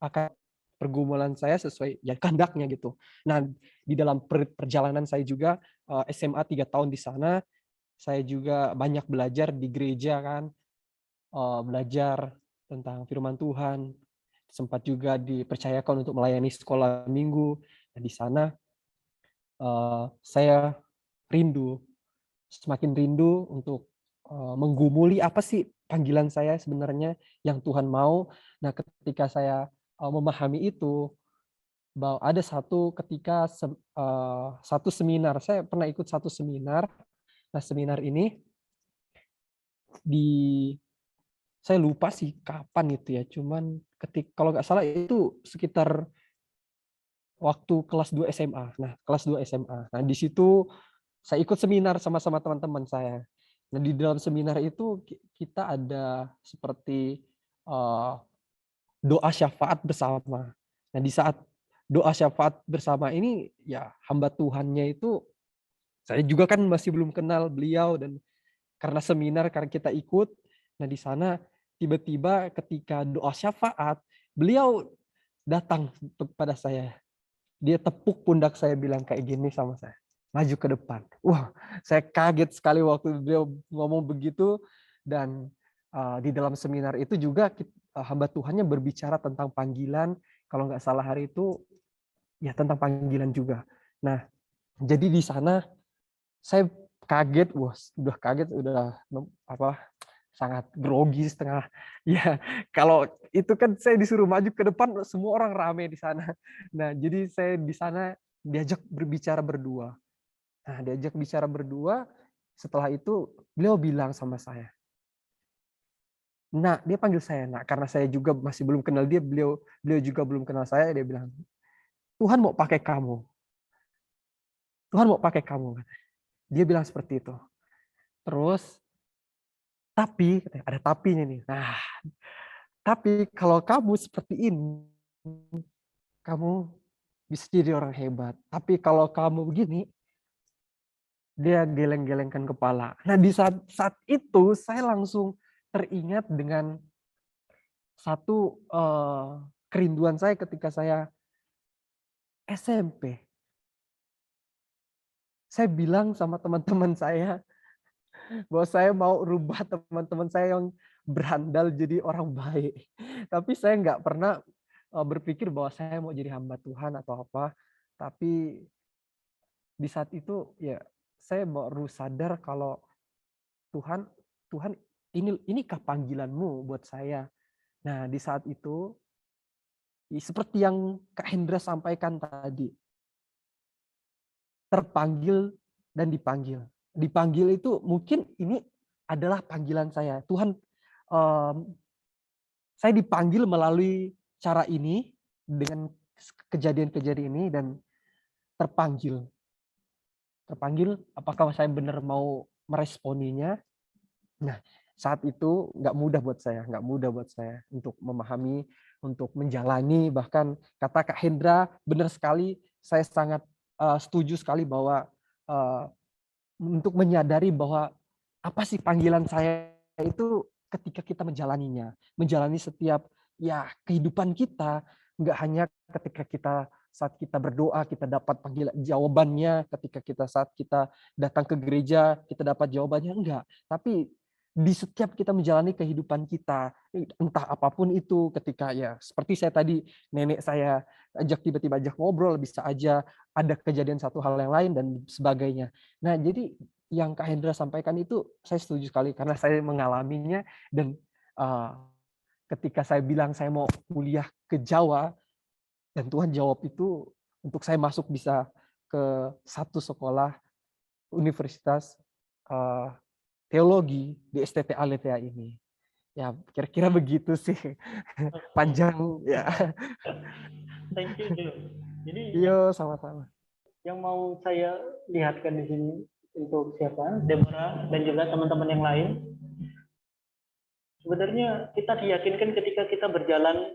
akan pergumulan saya sesuai ya kehendaknya gitu. Nah, di dalam perjalanan saya juga SMA 3 tahun di sana, saya juga banyak belajar di gereja kan, belajar tentang firman Tuhan, sempat juga dipercayakan untuk melayani sekolah minggu. Nah, di sana saya rindu, semakin rindu untuk menggumuli apa sih panggilan saya sebenarnya yang Tuhan mau. Nah, ketika saya memahami itu, bahwa ada ketika satu seminar, saya pernah ikut satu seminar. Nah, seminar ini saya lupa sih kapan itu ya, cuman kalau nggak salah itu sekitar waktu kelas 2 SMA. Nah, kelas 2 SMA. Nah, di situ saya ikut seminar sama-sama teman-teman saya. Nah, di dalam seminar itu kita ada seperti doa syafaat bersama. Nah, di saat doa syafaat bersama ini, ya hamba Tuhannya itu, saya juga kan masih belum kenal beliau, dan karena kita ikut, nah di sana tiba-tiba ketika doa syafaat, beliau datang kepada saya. Dia tepuk pundak saya, bilang kayak gini sama saya, maju ke depan. Wah, saya kaget sekali waktu beliau ngomong begitu. Dan di dalam seminar itu juga hamba Tuhannya berbicara tentang panggilan. Kalau nggak salah hari itu ya tentang panggilan juga. Nah, jadi di sana saya kaget, wah, udah kaget, udah sangat grogi setengah. Ya, kalau itu kan saya disuruh maju ke depan, semua orang rame di sana. Nah, jadi saya di sana diajak berbicara berdua. Nah, diajak bicara berdua, setelah itu beliau bilang sama saya, "Nak," dia panggil saya Nak, karena saya juga masih belum kenal dia, beliau juga belum kenal saya. Dia bilang, "Tuhan mau pakai kamu. Tuhan mau pakai kamu." Dia bilang seperti itu. Terus, tapi, ada tapinya nih. Nah, tapi kalau kamu seperti ini, kamu bisa jadi orang hebat. Tapi kalau kamu begini, dia geleng-gelengkan kepala. Nah, di saat itu saya langsung teringat dengan satu kerinduan saya ketika saya SMP. Saya bilang sama teman-teman saya bahwa saya mau rubah teman-teman saya yang berandal jadi orang baik. Tapi saya nggak pernah berpikir bahwa saya mau jadi hamba Tuhan atau apa. Tapi di saat itu ya saya baru sadar kalau Tuhan, Tuhan inikah panggilanmu buat saya. Nah, di saat itu seperti yang Kak Hendra sampaikan tadi, terpanggil dan dipanggil. Dipanggil itu mungkin ini adalah panggilan saya. Tuhan, saya dipanggil melalui cara ini, dengan kejadian-kejadian ini, dan terpanggil. Terpanggil, apakah saya benar mau meresponinya? Nah, saat itu nggak mudah buat saya untuk memahami, untuk menjalani. Bahkan kata Kak Hendra benar sekali, saya sangat setuju sekali bahwa untuk menyadari bahwa apa sih panggilan saya itu ketika kita menjalaninya, menjalani setiap ya kehidupan kita, nggak hanya ketika saat kita berdoa kita dapat panggilan jawabannya, ketika saat kita datang ke gereja kita dapat jawabannya, enggak, tapi di setiap kita menjalani kehidupan kita, entah apapun itu, ketika ya seperti saya tadi, nenek saya tiba-tiba ajak ngobrol, bisa aja ada kejadian satu hal yang lain dan sebagainya. Nah, jadi yang Kak Hendra sampaikan itu saya setuju sekali karena saya mengalaminya. Dan ketika saya bilang saya mau kuliah ke Jawa, dan Tuhan jawab itu untuk saya masuk bisa ke satu sekolah universitas teologi di STT Aletheia ini. Ya, kira-kira begitu sih. Panjang ya. Thank you, Jo. Jadi Iya, sama-sama. yang mau saya lihatkan di sini untuk siapa? Deborah dan juga teman-teman yang lain. Sebenarnya kita diyakinkan ketika kita berjalan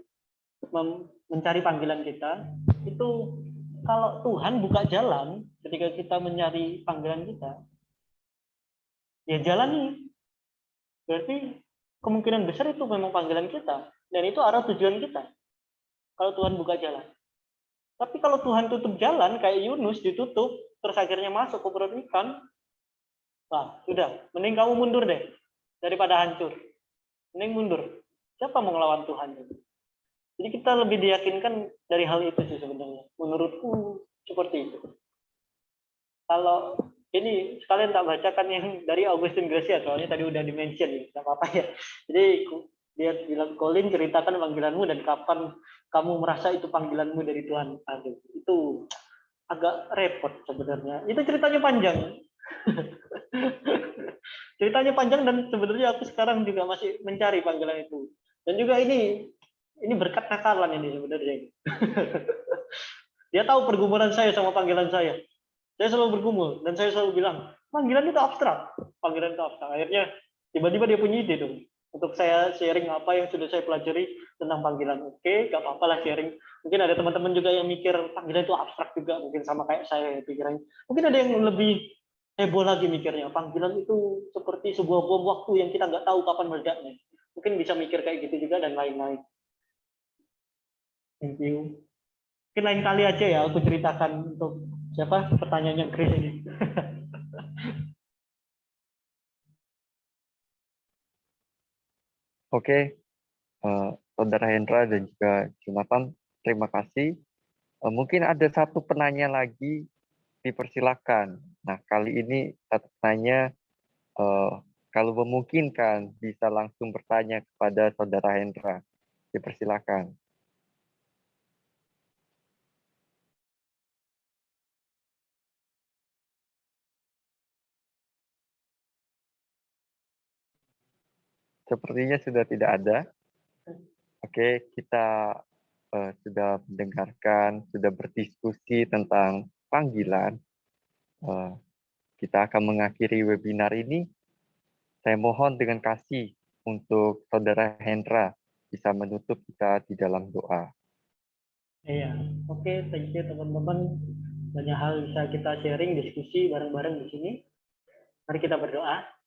mencari panggilan kita, itu kalau Tuhan buka jalan ketika kita mencari panggilan kita, ya jalani. Berarti kemungkinan besar itu memang panggilan kita. Dan itu arah tujuan kita. Kalau Tuhan buka jalan. Tapi kalau Tuhan tutup jalan, kayak Yunus ditutup, terus akhirnya masuk ke perut ikan, nah sudah, mending kamu mundur deh. Daripada hancur. Mending mundur. Siapa mau ngelawan Tuhan? Jadi kita lebih diyakinkan dari hal itu sih sebenarnya. Menurutku seperti itu. Kalau ini sekalian tak bacakan yang dari Augustine Gracia, soalnya tadi udah di-mention nih, nggak apa-apa ya. Jadi dia bilang, Colin, ceritakan panggilanmu dan kapan kamu merasa itu panggilanmu dari Tuhan. Aduh, itu agak repot sebenarnya. Itu ceritanya panjang. Ceritanya panjang dan sebenarnya aku sekarang juga masih mencari panggilan itu. Dan juga ini berkat nakalan ini sebenarnya. Dia tahu pergumulan saya sama panggilan saya. Saya selalu bergumul dan saya selalu bilang, panggilan itu abstrak. Panggilan itu abstrak. Akhirnya tiba-tiba dia punya ide dong. Untuk saya sharing apa yang sudah saya pelajari tentang panggilan. Oke, gak apa-apa lah sharing. Mungkin ada teman-teman juga yang mikir panggilan itu abstrak juga. Mungkin sama kayak saya pikirannya. Mungkin ada yang lebih heboh lagi mikirnya. Panggilan itu seperti sebuah bom waktu yang kita nggak tahu kapan meledaknya. Mungkin bisa mikir kayak gitu juga dan lain-lain. Thank you. Mungkin lain kali aja ya aku ceritakan untuk siapa pertanyaannya Chris ini. Oke, Saudara Hendra dan juga Jonathan, terima kasih. Mungkin ada satu penanya lagi, dipersilakan. Nah, kali ini satu penanya, kalau memungkinkan bisa langsung bertanya kepada Saudara Hendra. Dipersilakan. Sepertinya sudah tidak ada. Oke, kita sudah mendengarkan, sudah berdiskusi tentang panggilan. Kita akan mengakhiri webinar ini. Saya mohon dengan kasih untuk Saudara Hendra bisa menutup kita di dalam doa. Iya, oke, thank you teman-teman. Banyak hal bisa kita sharing, diskusi bareng-bareng di sini. Mari kita berdoa.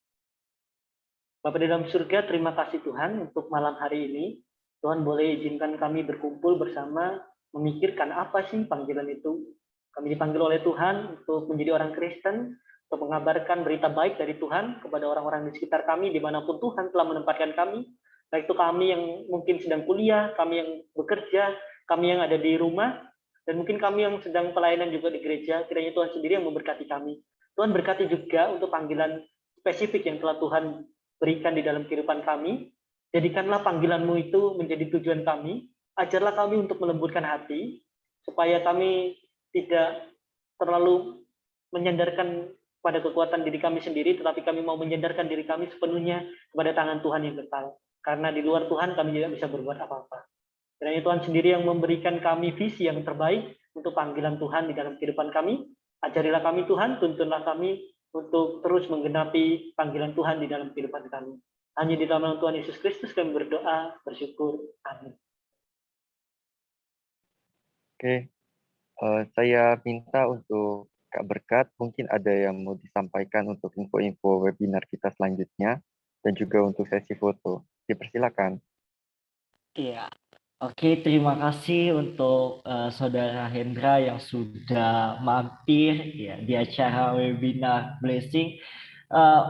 Bapa di dalam surga, terima kasih Tuhan untuk malam hari ini. Tuhan boleh izinkan kami berkumpul bersama, memikirkan apa sih panggilan itu. Kami dipanggil oleh Tuhan untuk menjadi orang Kristen, untuk mengabarkan berita baik dari Tuhan kepada orang-orang di sekitar kami, dimanapun Tuhan telah menempatkan kami. Baik itu kami yang mungkin sedang kuliah, kami yang bekerja, kami yang ada di rumah, dan mungkin kami yang sedang pelayanan juga di gereja. Kiranya Tuhan sendiri yang memberkati kami. Tuhan berkati juga untuk panggilan spesifik yang telah Tuhan berikan di dalam kehidupan kami. Jadikanlah panggilan-Mu itu menjadi tujuan kami. Ajarlah kami untuk melembutkan hati, supaya kami tidak terlalu menyandarkan pada kekuatan diri kami sendiri, tetapi kami mau menyandarkan diri kami sepenuhnya kepada tangan Tuhan yang kekal. Karena di luar Tuhan kami tidak bisa berbuat apa-apa. Kiranya Tuhan sendiri yang memberikan kami visi yang terbaik untuk panggilan Tuhan di dalam kehidupan kami. Ajarilah kami Tuhan, tuntunlah kami untuk terus menggenapi panggilan Tuhan di dalam kehidupan kami. Hanya di dalam nama Tuhan Yesus Kristus kami berdoa, bersyukur. Amin. Oke, saya minta untuk Kak Berkat, mungkin ada yang mau disampaikan untuk info-info webinar kita selanjutnya, dan juga untuk sesi foto. Dipersilakan. Iya. Oke, terima kasih untuk Saudara Hendra yang sudah mampir ya di acara webinar Blessing. Uh,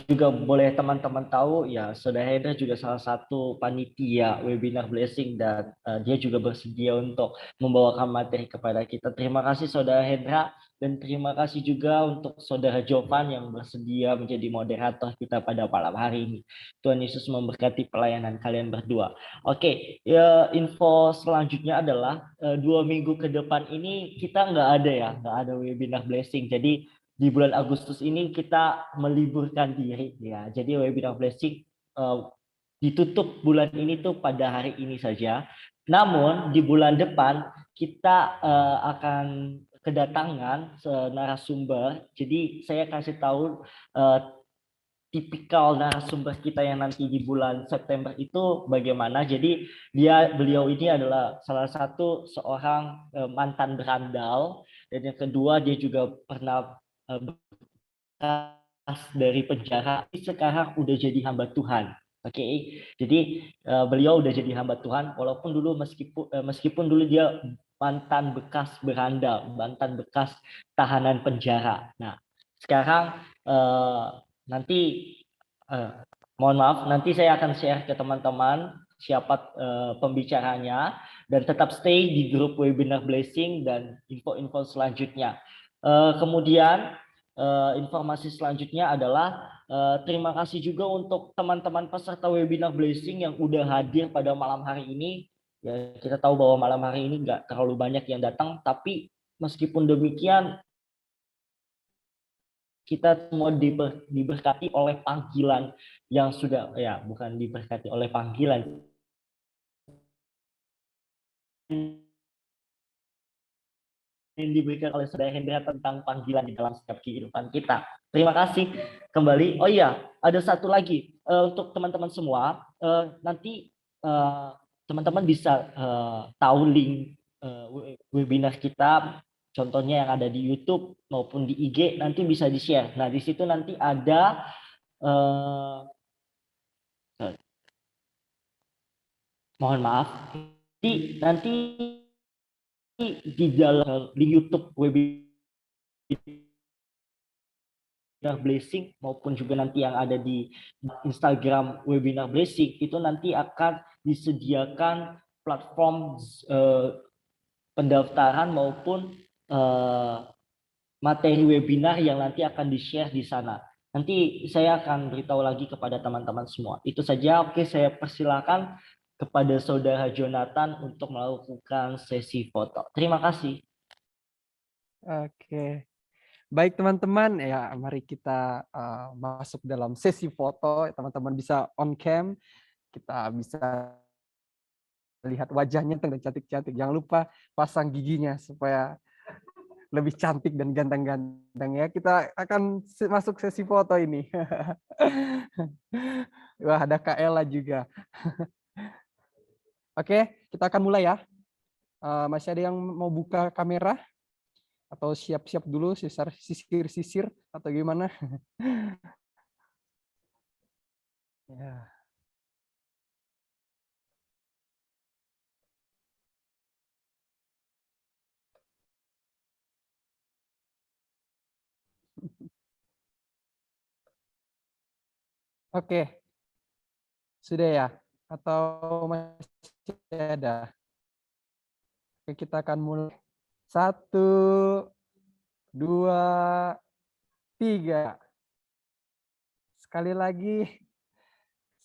juga boleh teman-teman tahu ya, Saudara Hendra juga salah satu panitia webinar Blessing dan dia juga bersedia untuk membawakan materi kepada kita. Terima kasih Saudara Hendra dan terima kasih juga untuk Saudara Jovan yang bersedia menjadi moderator kita pada malam hari ini. Tuhan Yesus memberkati pelayanan kalian berdua. Oke, ya, info selanjutnya adalah 2 minggu ke depan ini kita nggak ada webinar Blessing. Jadi di bulan Agustus ini kita meliburkan diri ya. Jadi webinar Blessing ditutup bulan ini tuh pada hari ini saja. Namun di bulan depan kita akan kedatangan narasumber. Jadi saya kasih tahu tipikal narasumber kita yang nanti di bulan September itu bagaimana. Jadi beliau ini adalah salah satu seorang mantan berandal, dan yang kedua dia juga pernah bekas dari penjara, sekarang udah jadi hamba Tuhan. Oke, jadi beliau udah jadi hamba Tuhan, walaupun dulu meskipun dulu dia mantan bekas berandal, mantan bekas tahanan penjara. Nah, sekarang nanti mohon maaf, nanti saya akan share ke teman-teman siapa pembicaranya, dan tetap stay di grup webinar Blessing dan info-info selanjutnya. Kemudian informasi selanjutnya adalah terima kasih juga untuk teman-teman peserta webinar Blessing yang udah hadir pada malam hari ini. Ya, kita tahu bahwa malam hari ini nggak terlalu banyak yang datang, tapi meskipun demikian kita semua diberkati oleh panggilan yang sudah, ya bukan diberkati oleh panggilan, yang diberikan oleh Saudara Hendra tentang panggilan di dalam setiap kehidupan kita. Terima kasih kembali. Oh iya, ada satu lagi untuk teman-teman semua, nanti teman-teman bisa tahu link webinar kita, contohnya yang ada di YouTube maupun di IG, nanti bisa di-share. Nah, di situ nanti ada mohon maaf, nanti di dalam di YouTube webinar Blessing maupun juga nanti yang ada di Instagram webinar Blessing, itu nanti akan disediakan platform pendaftaran maupun materi webinar yang nanti akan di-share di sana. Nanti saya akan beritahu lagi kepada teman-teman semua. Itu saja. Oke, saya persilakan kepada Saudara Jonathan untuk melakukan sesi foto. Terima kasih. Oke. Baik teman-teman, ya mari kita masuk dalam sesi foto. Teman-teman bisa on cam, kita bisa lihat wajahnya dan cantik-cantik. Jangan lupa pasang giginya supaya lebih cantik dan ganteng-ganteng ya. Kita akan masuk sesi foto ini. Wah, ada Kak Ella juga. Oke, kita akan mulai ya. Masih ada yang mau buka kamera? Atau siap-siap dulu, sisir-sisir atau gimana? Ya. Oke, sudah ya? Atau masih ada? Oke, kita akan mulai. 1, 2, 3. Sekali lagi.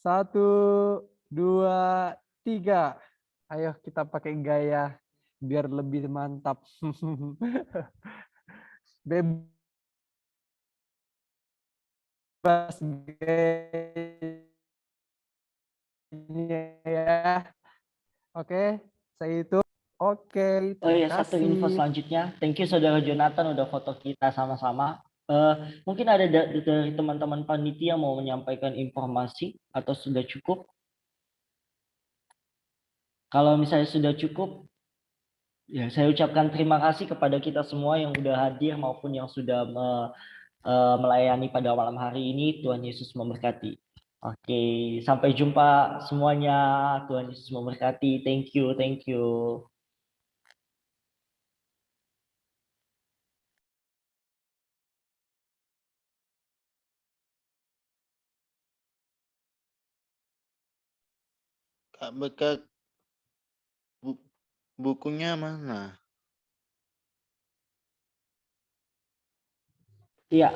1, 2, 3. Ayo kita pakai gaya biar lebih mantap. Bebas ya. Oke, saya itu. Oke, Oh iya, terima satu info kasih. selanjutnya. Thank you Saudara Jonathan udah foto kita sama-sama. Mungkin ada dari teman-teman panitia mau menyampaikan informasi atau sudah cukup? Kalau misalnya sudah cukup, ya saya ucapkan terima kasih kepada kita semua yang udah hadir maupun yang sudah melayani pada malam hari ini. Tuhan Yesus memberkati. Oke, sampai jumpa semuanya. Tuhan Yesus memberkati. Thank you, thank you. Kak Beka, bukunya mana? Iya.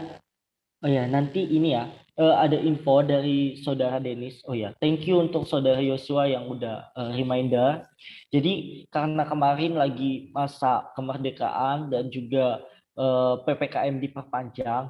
Oh ya, nanti ini ya, ada info dari Saudara Denis. Oh ya, thank you untuk Saudara Yosua yang udah reminder. Jadi karena kemarin lagi masa kemerdekaan dan juga PPKM diperpanjang,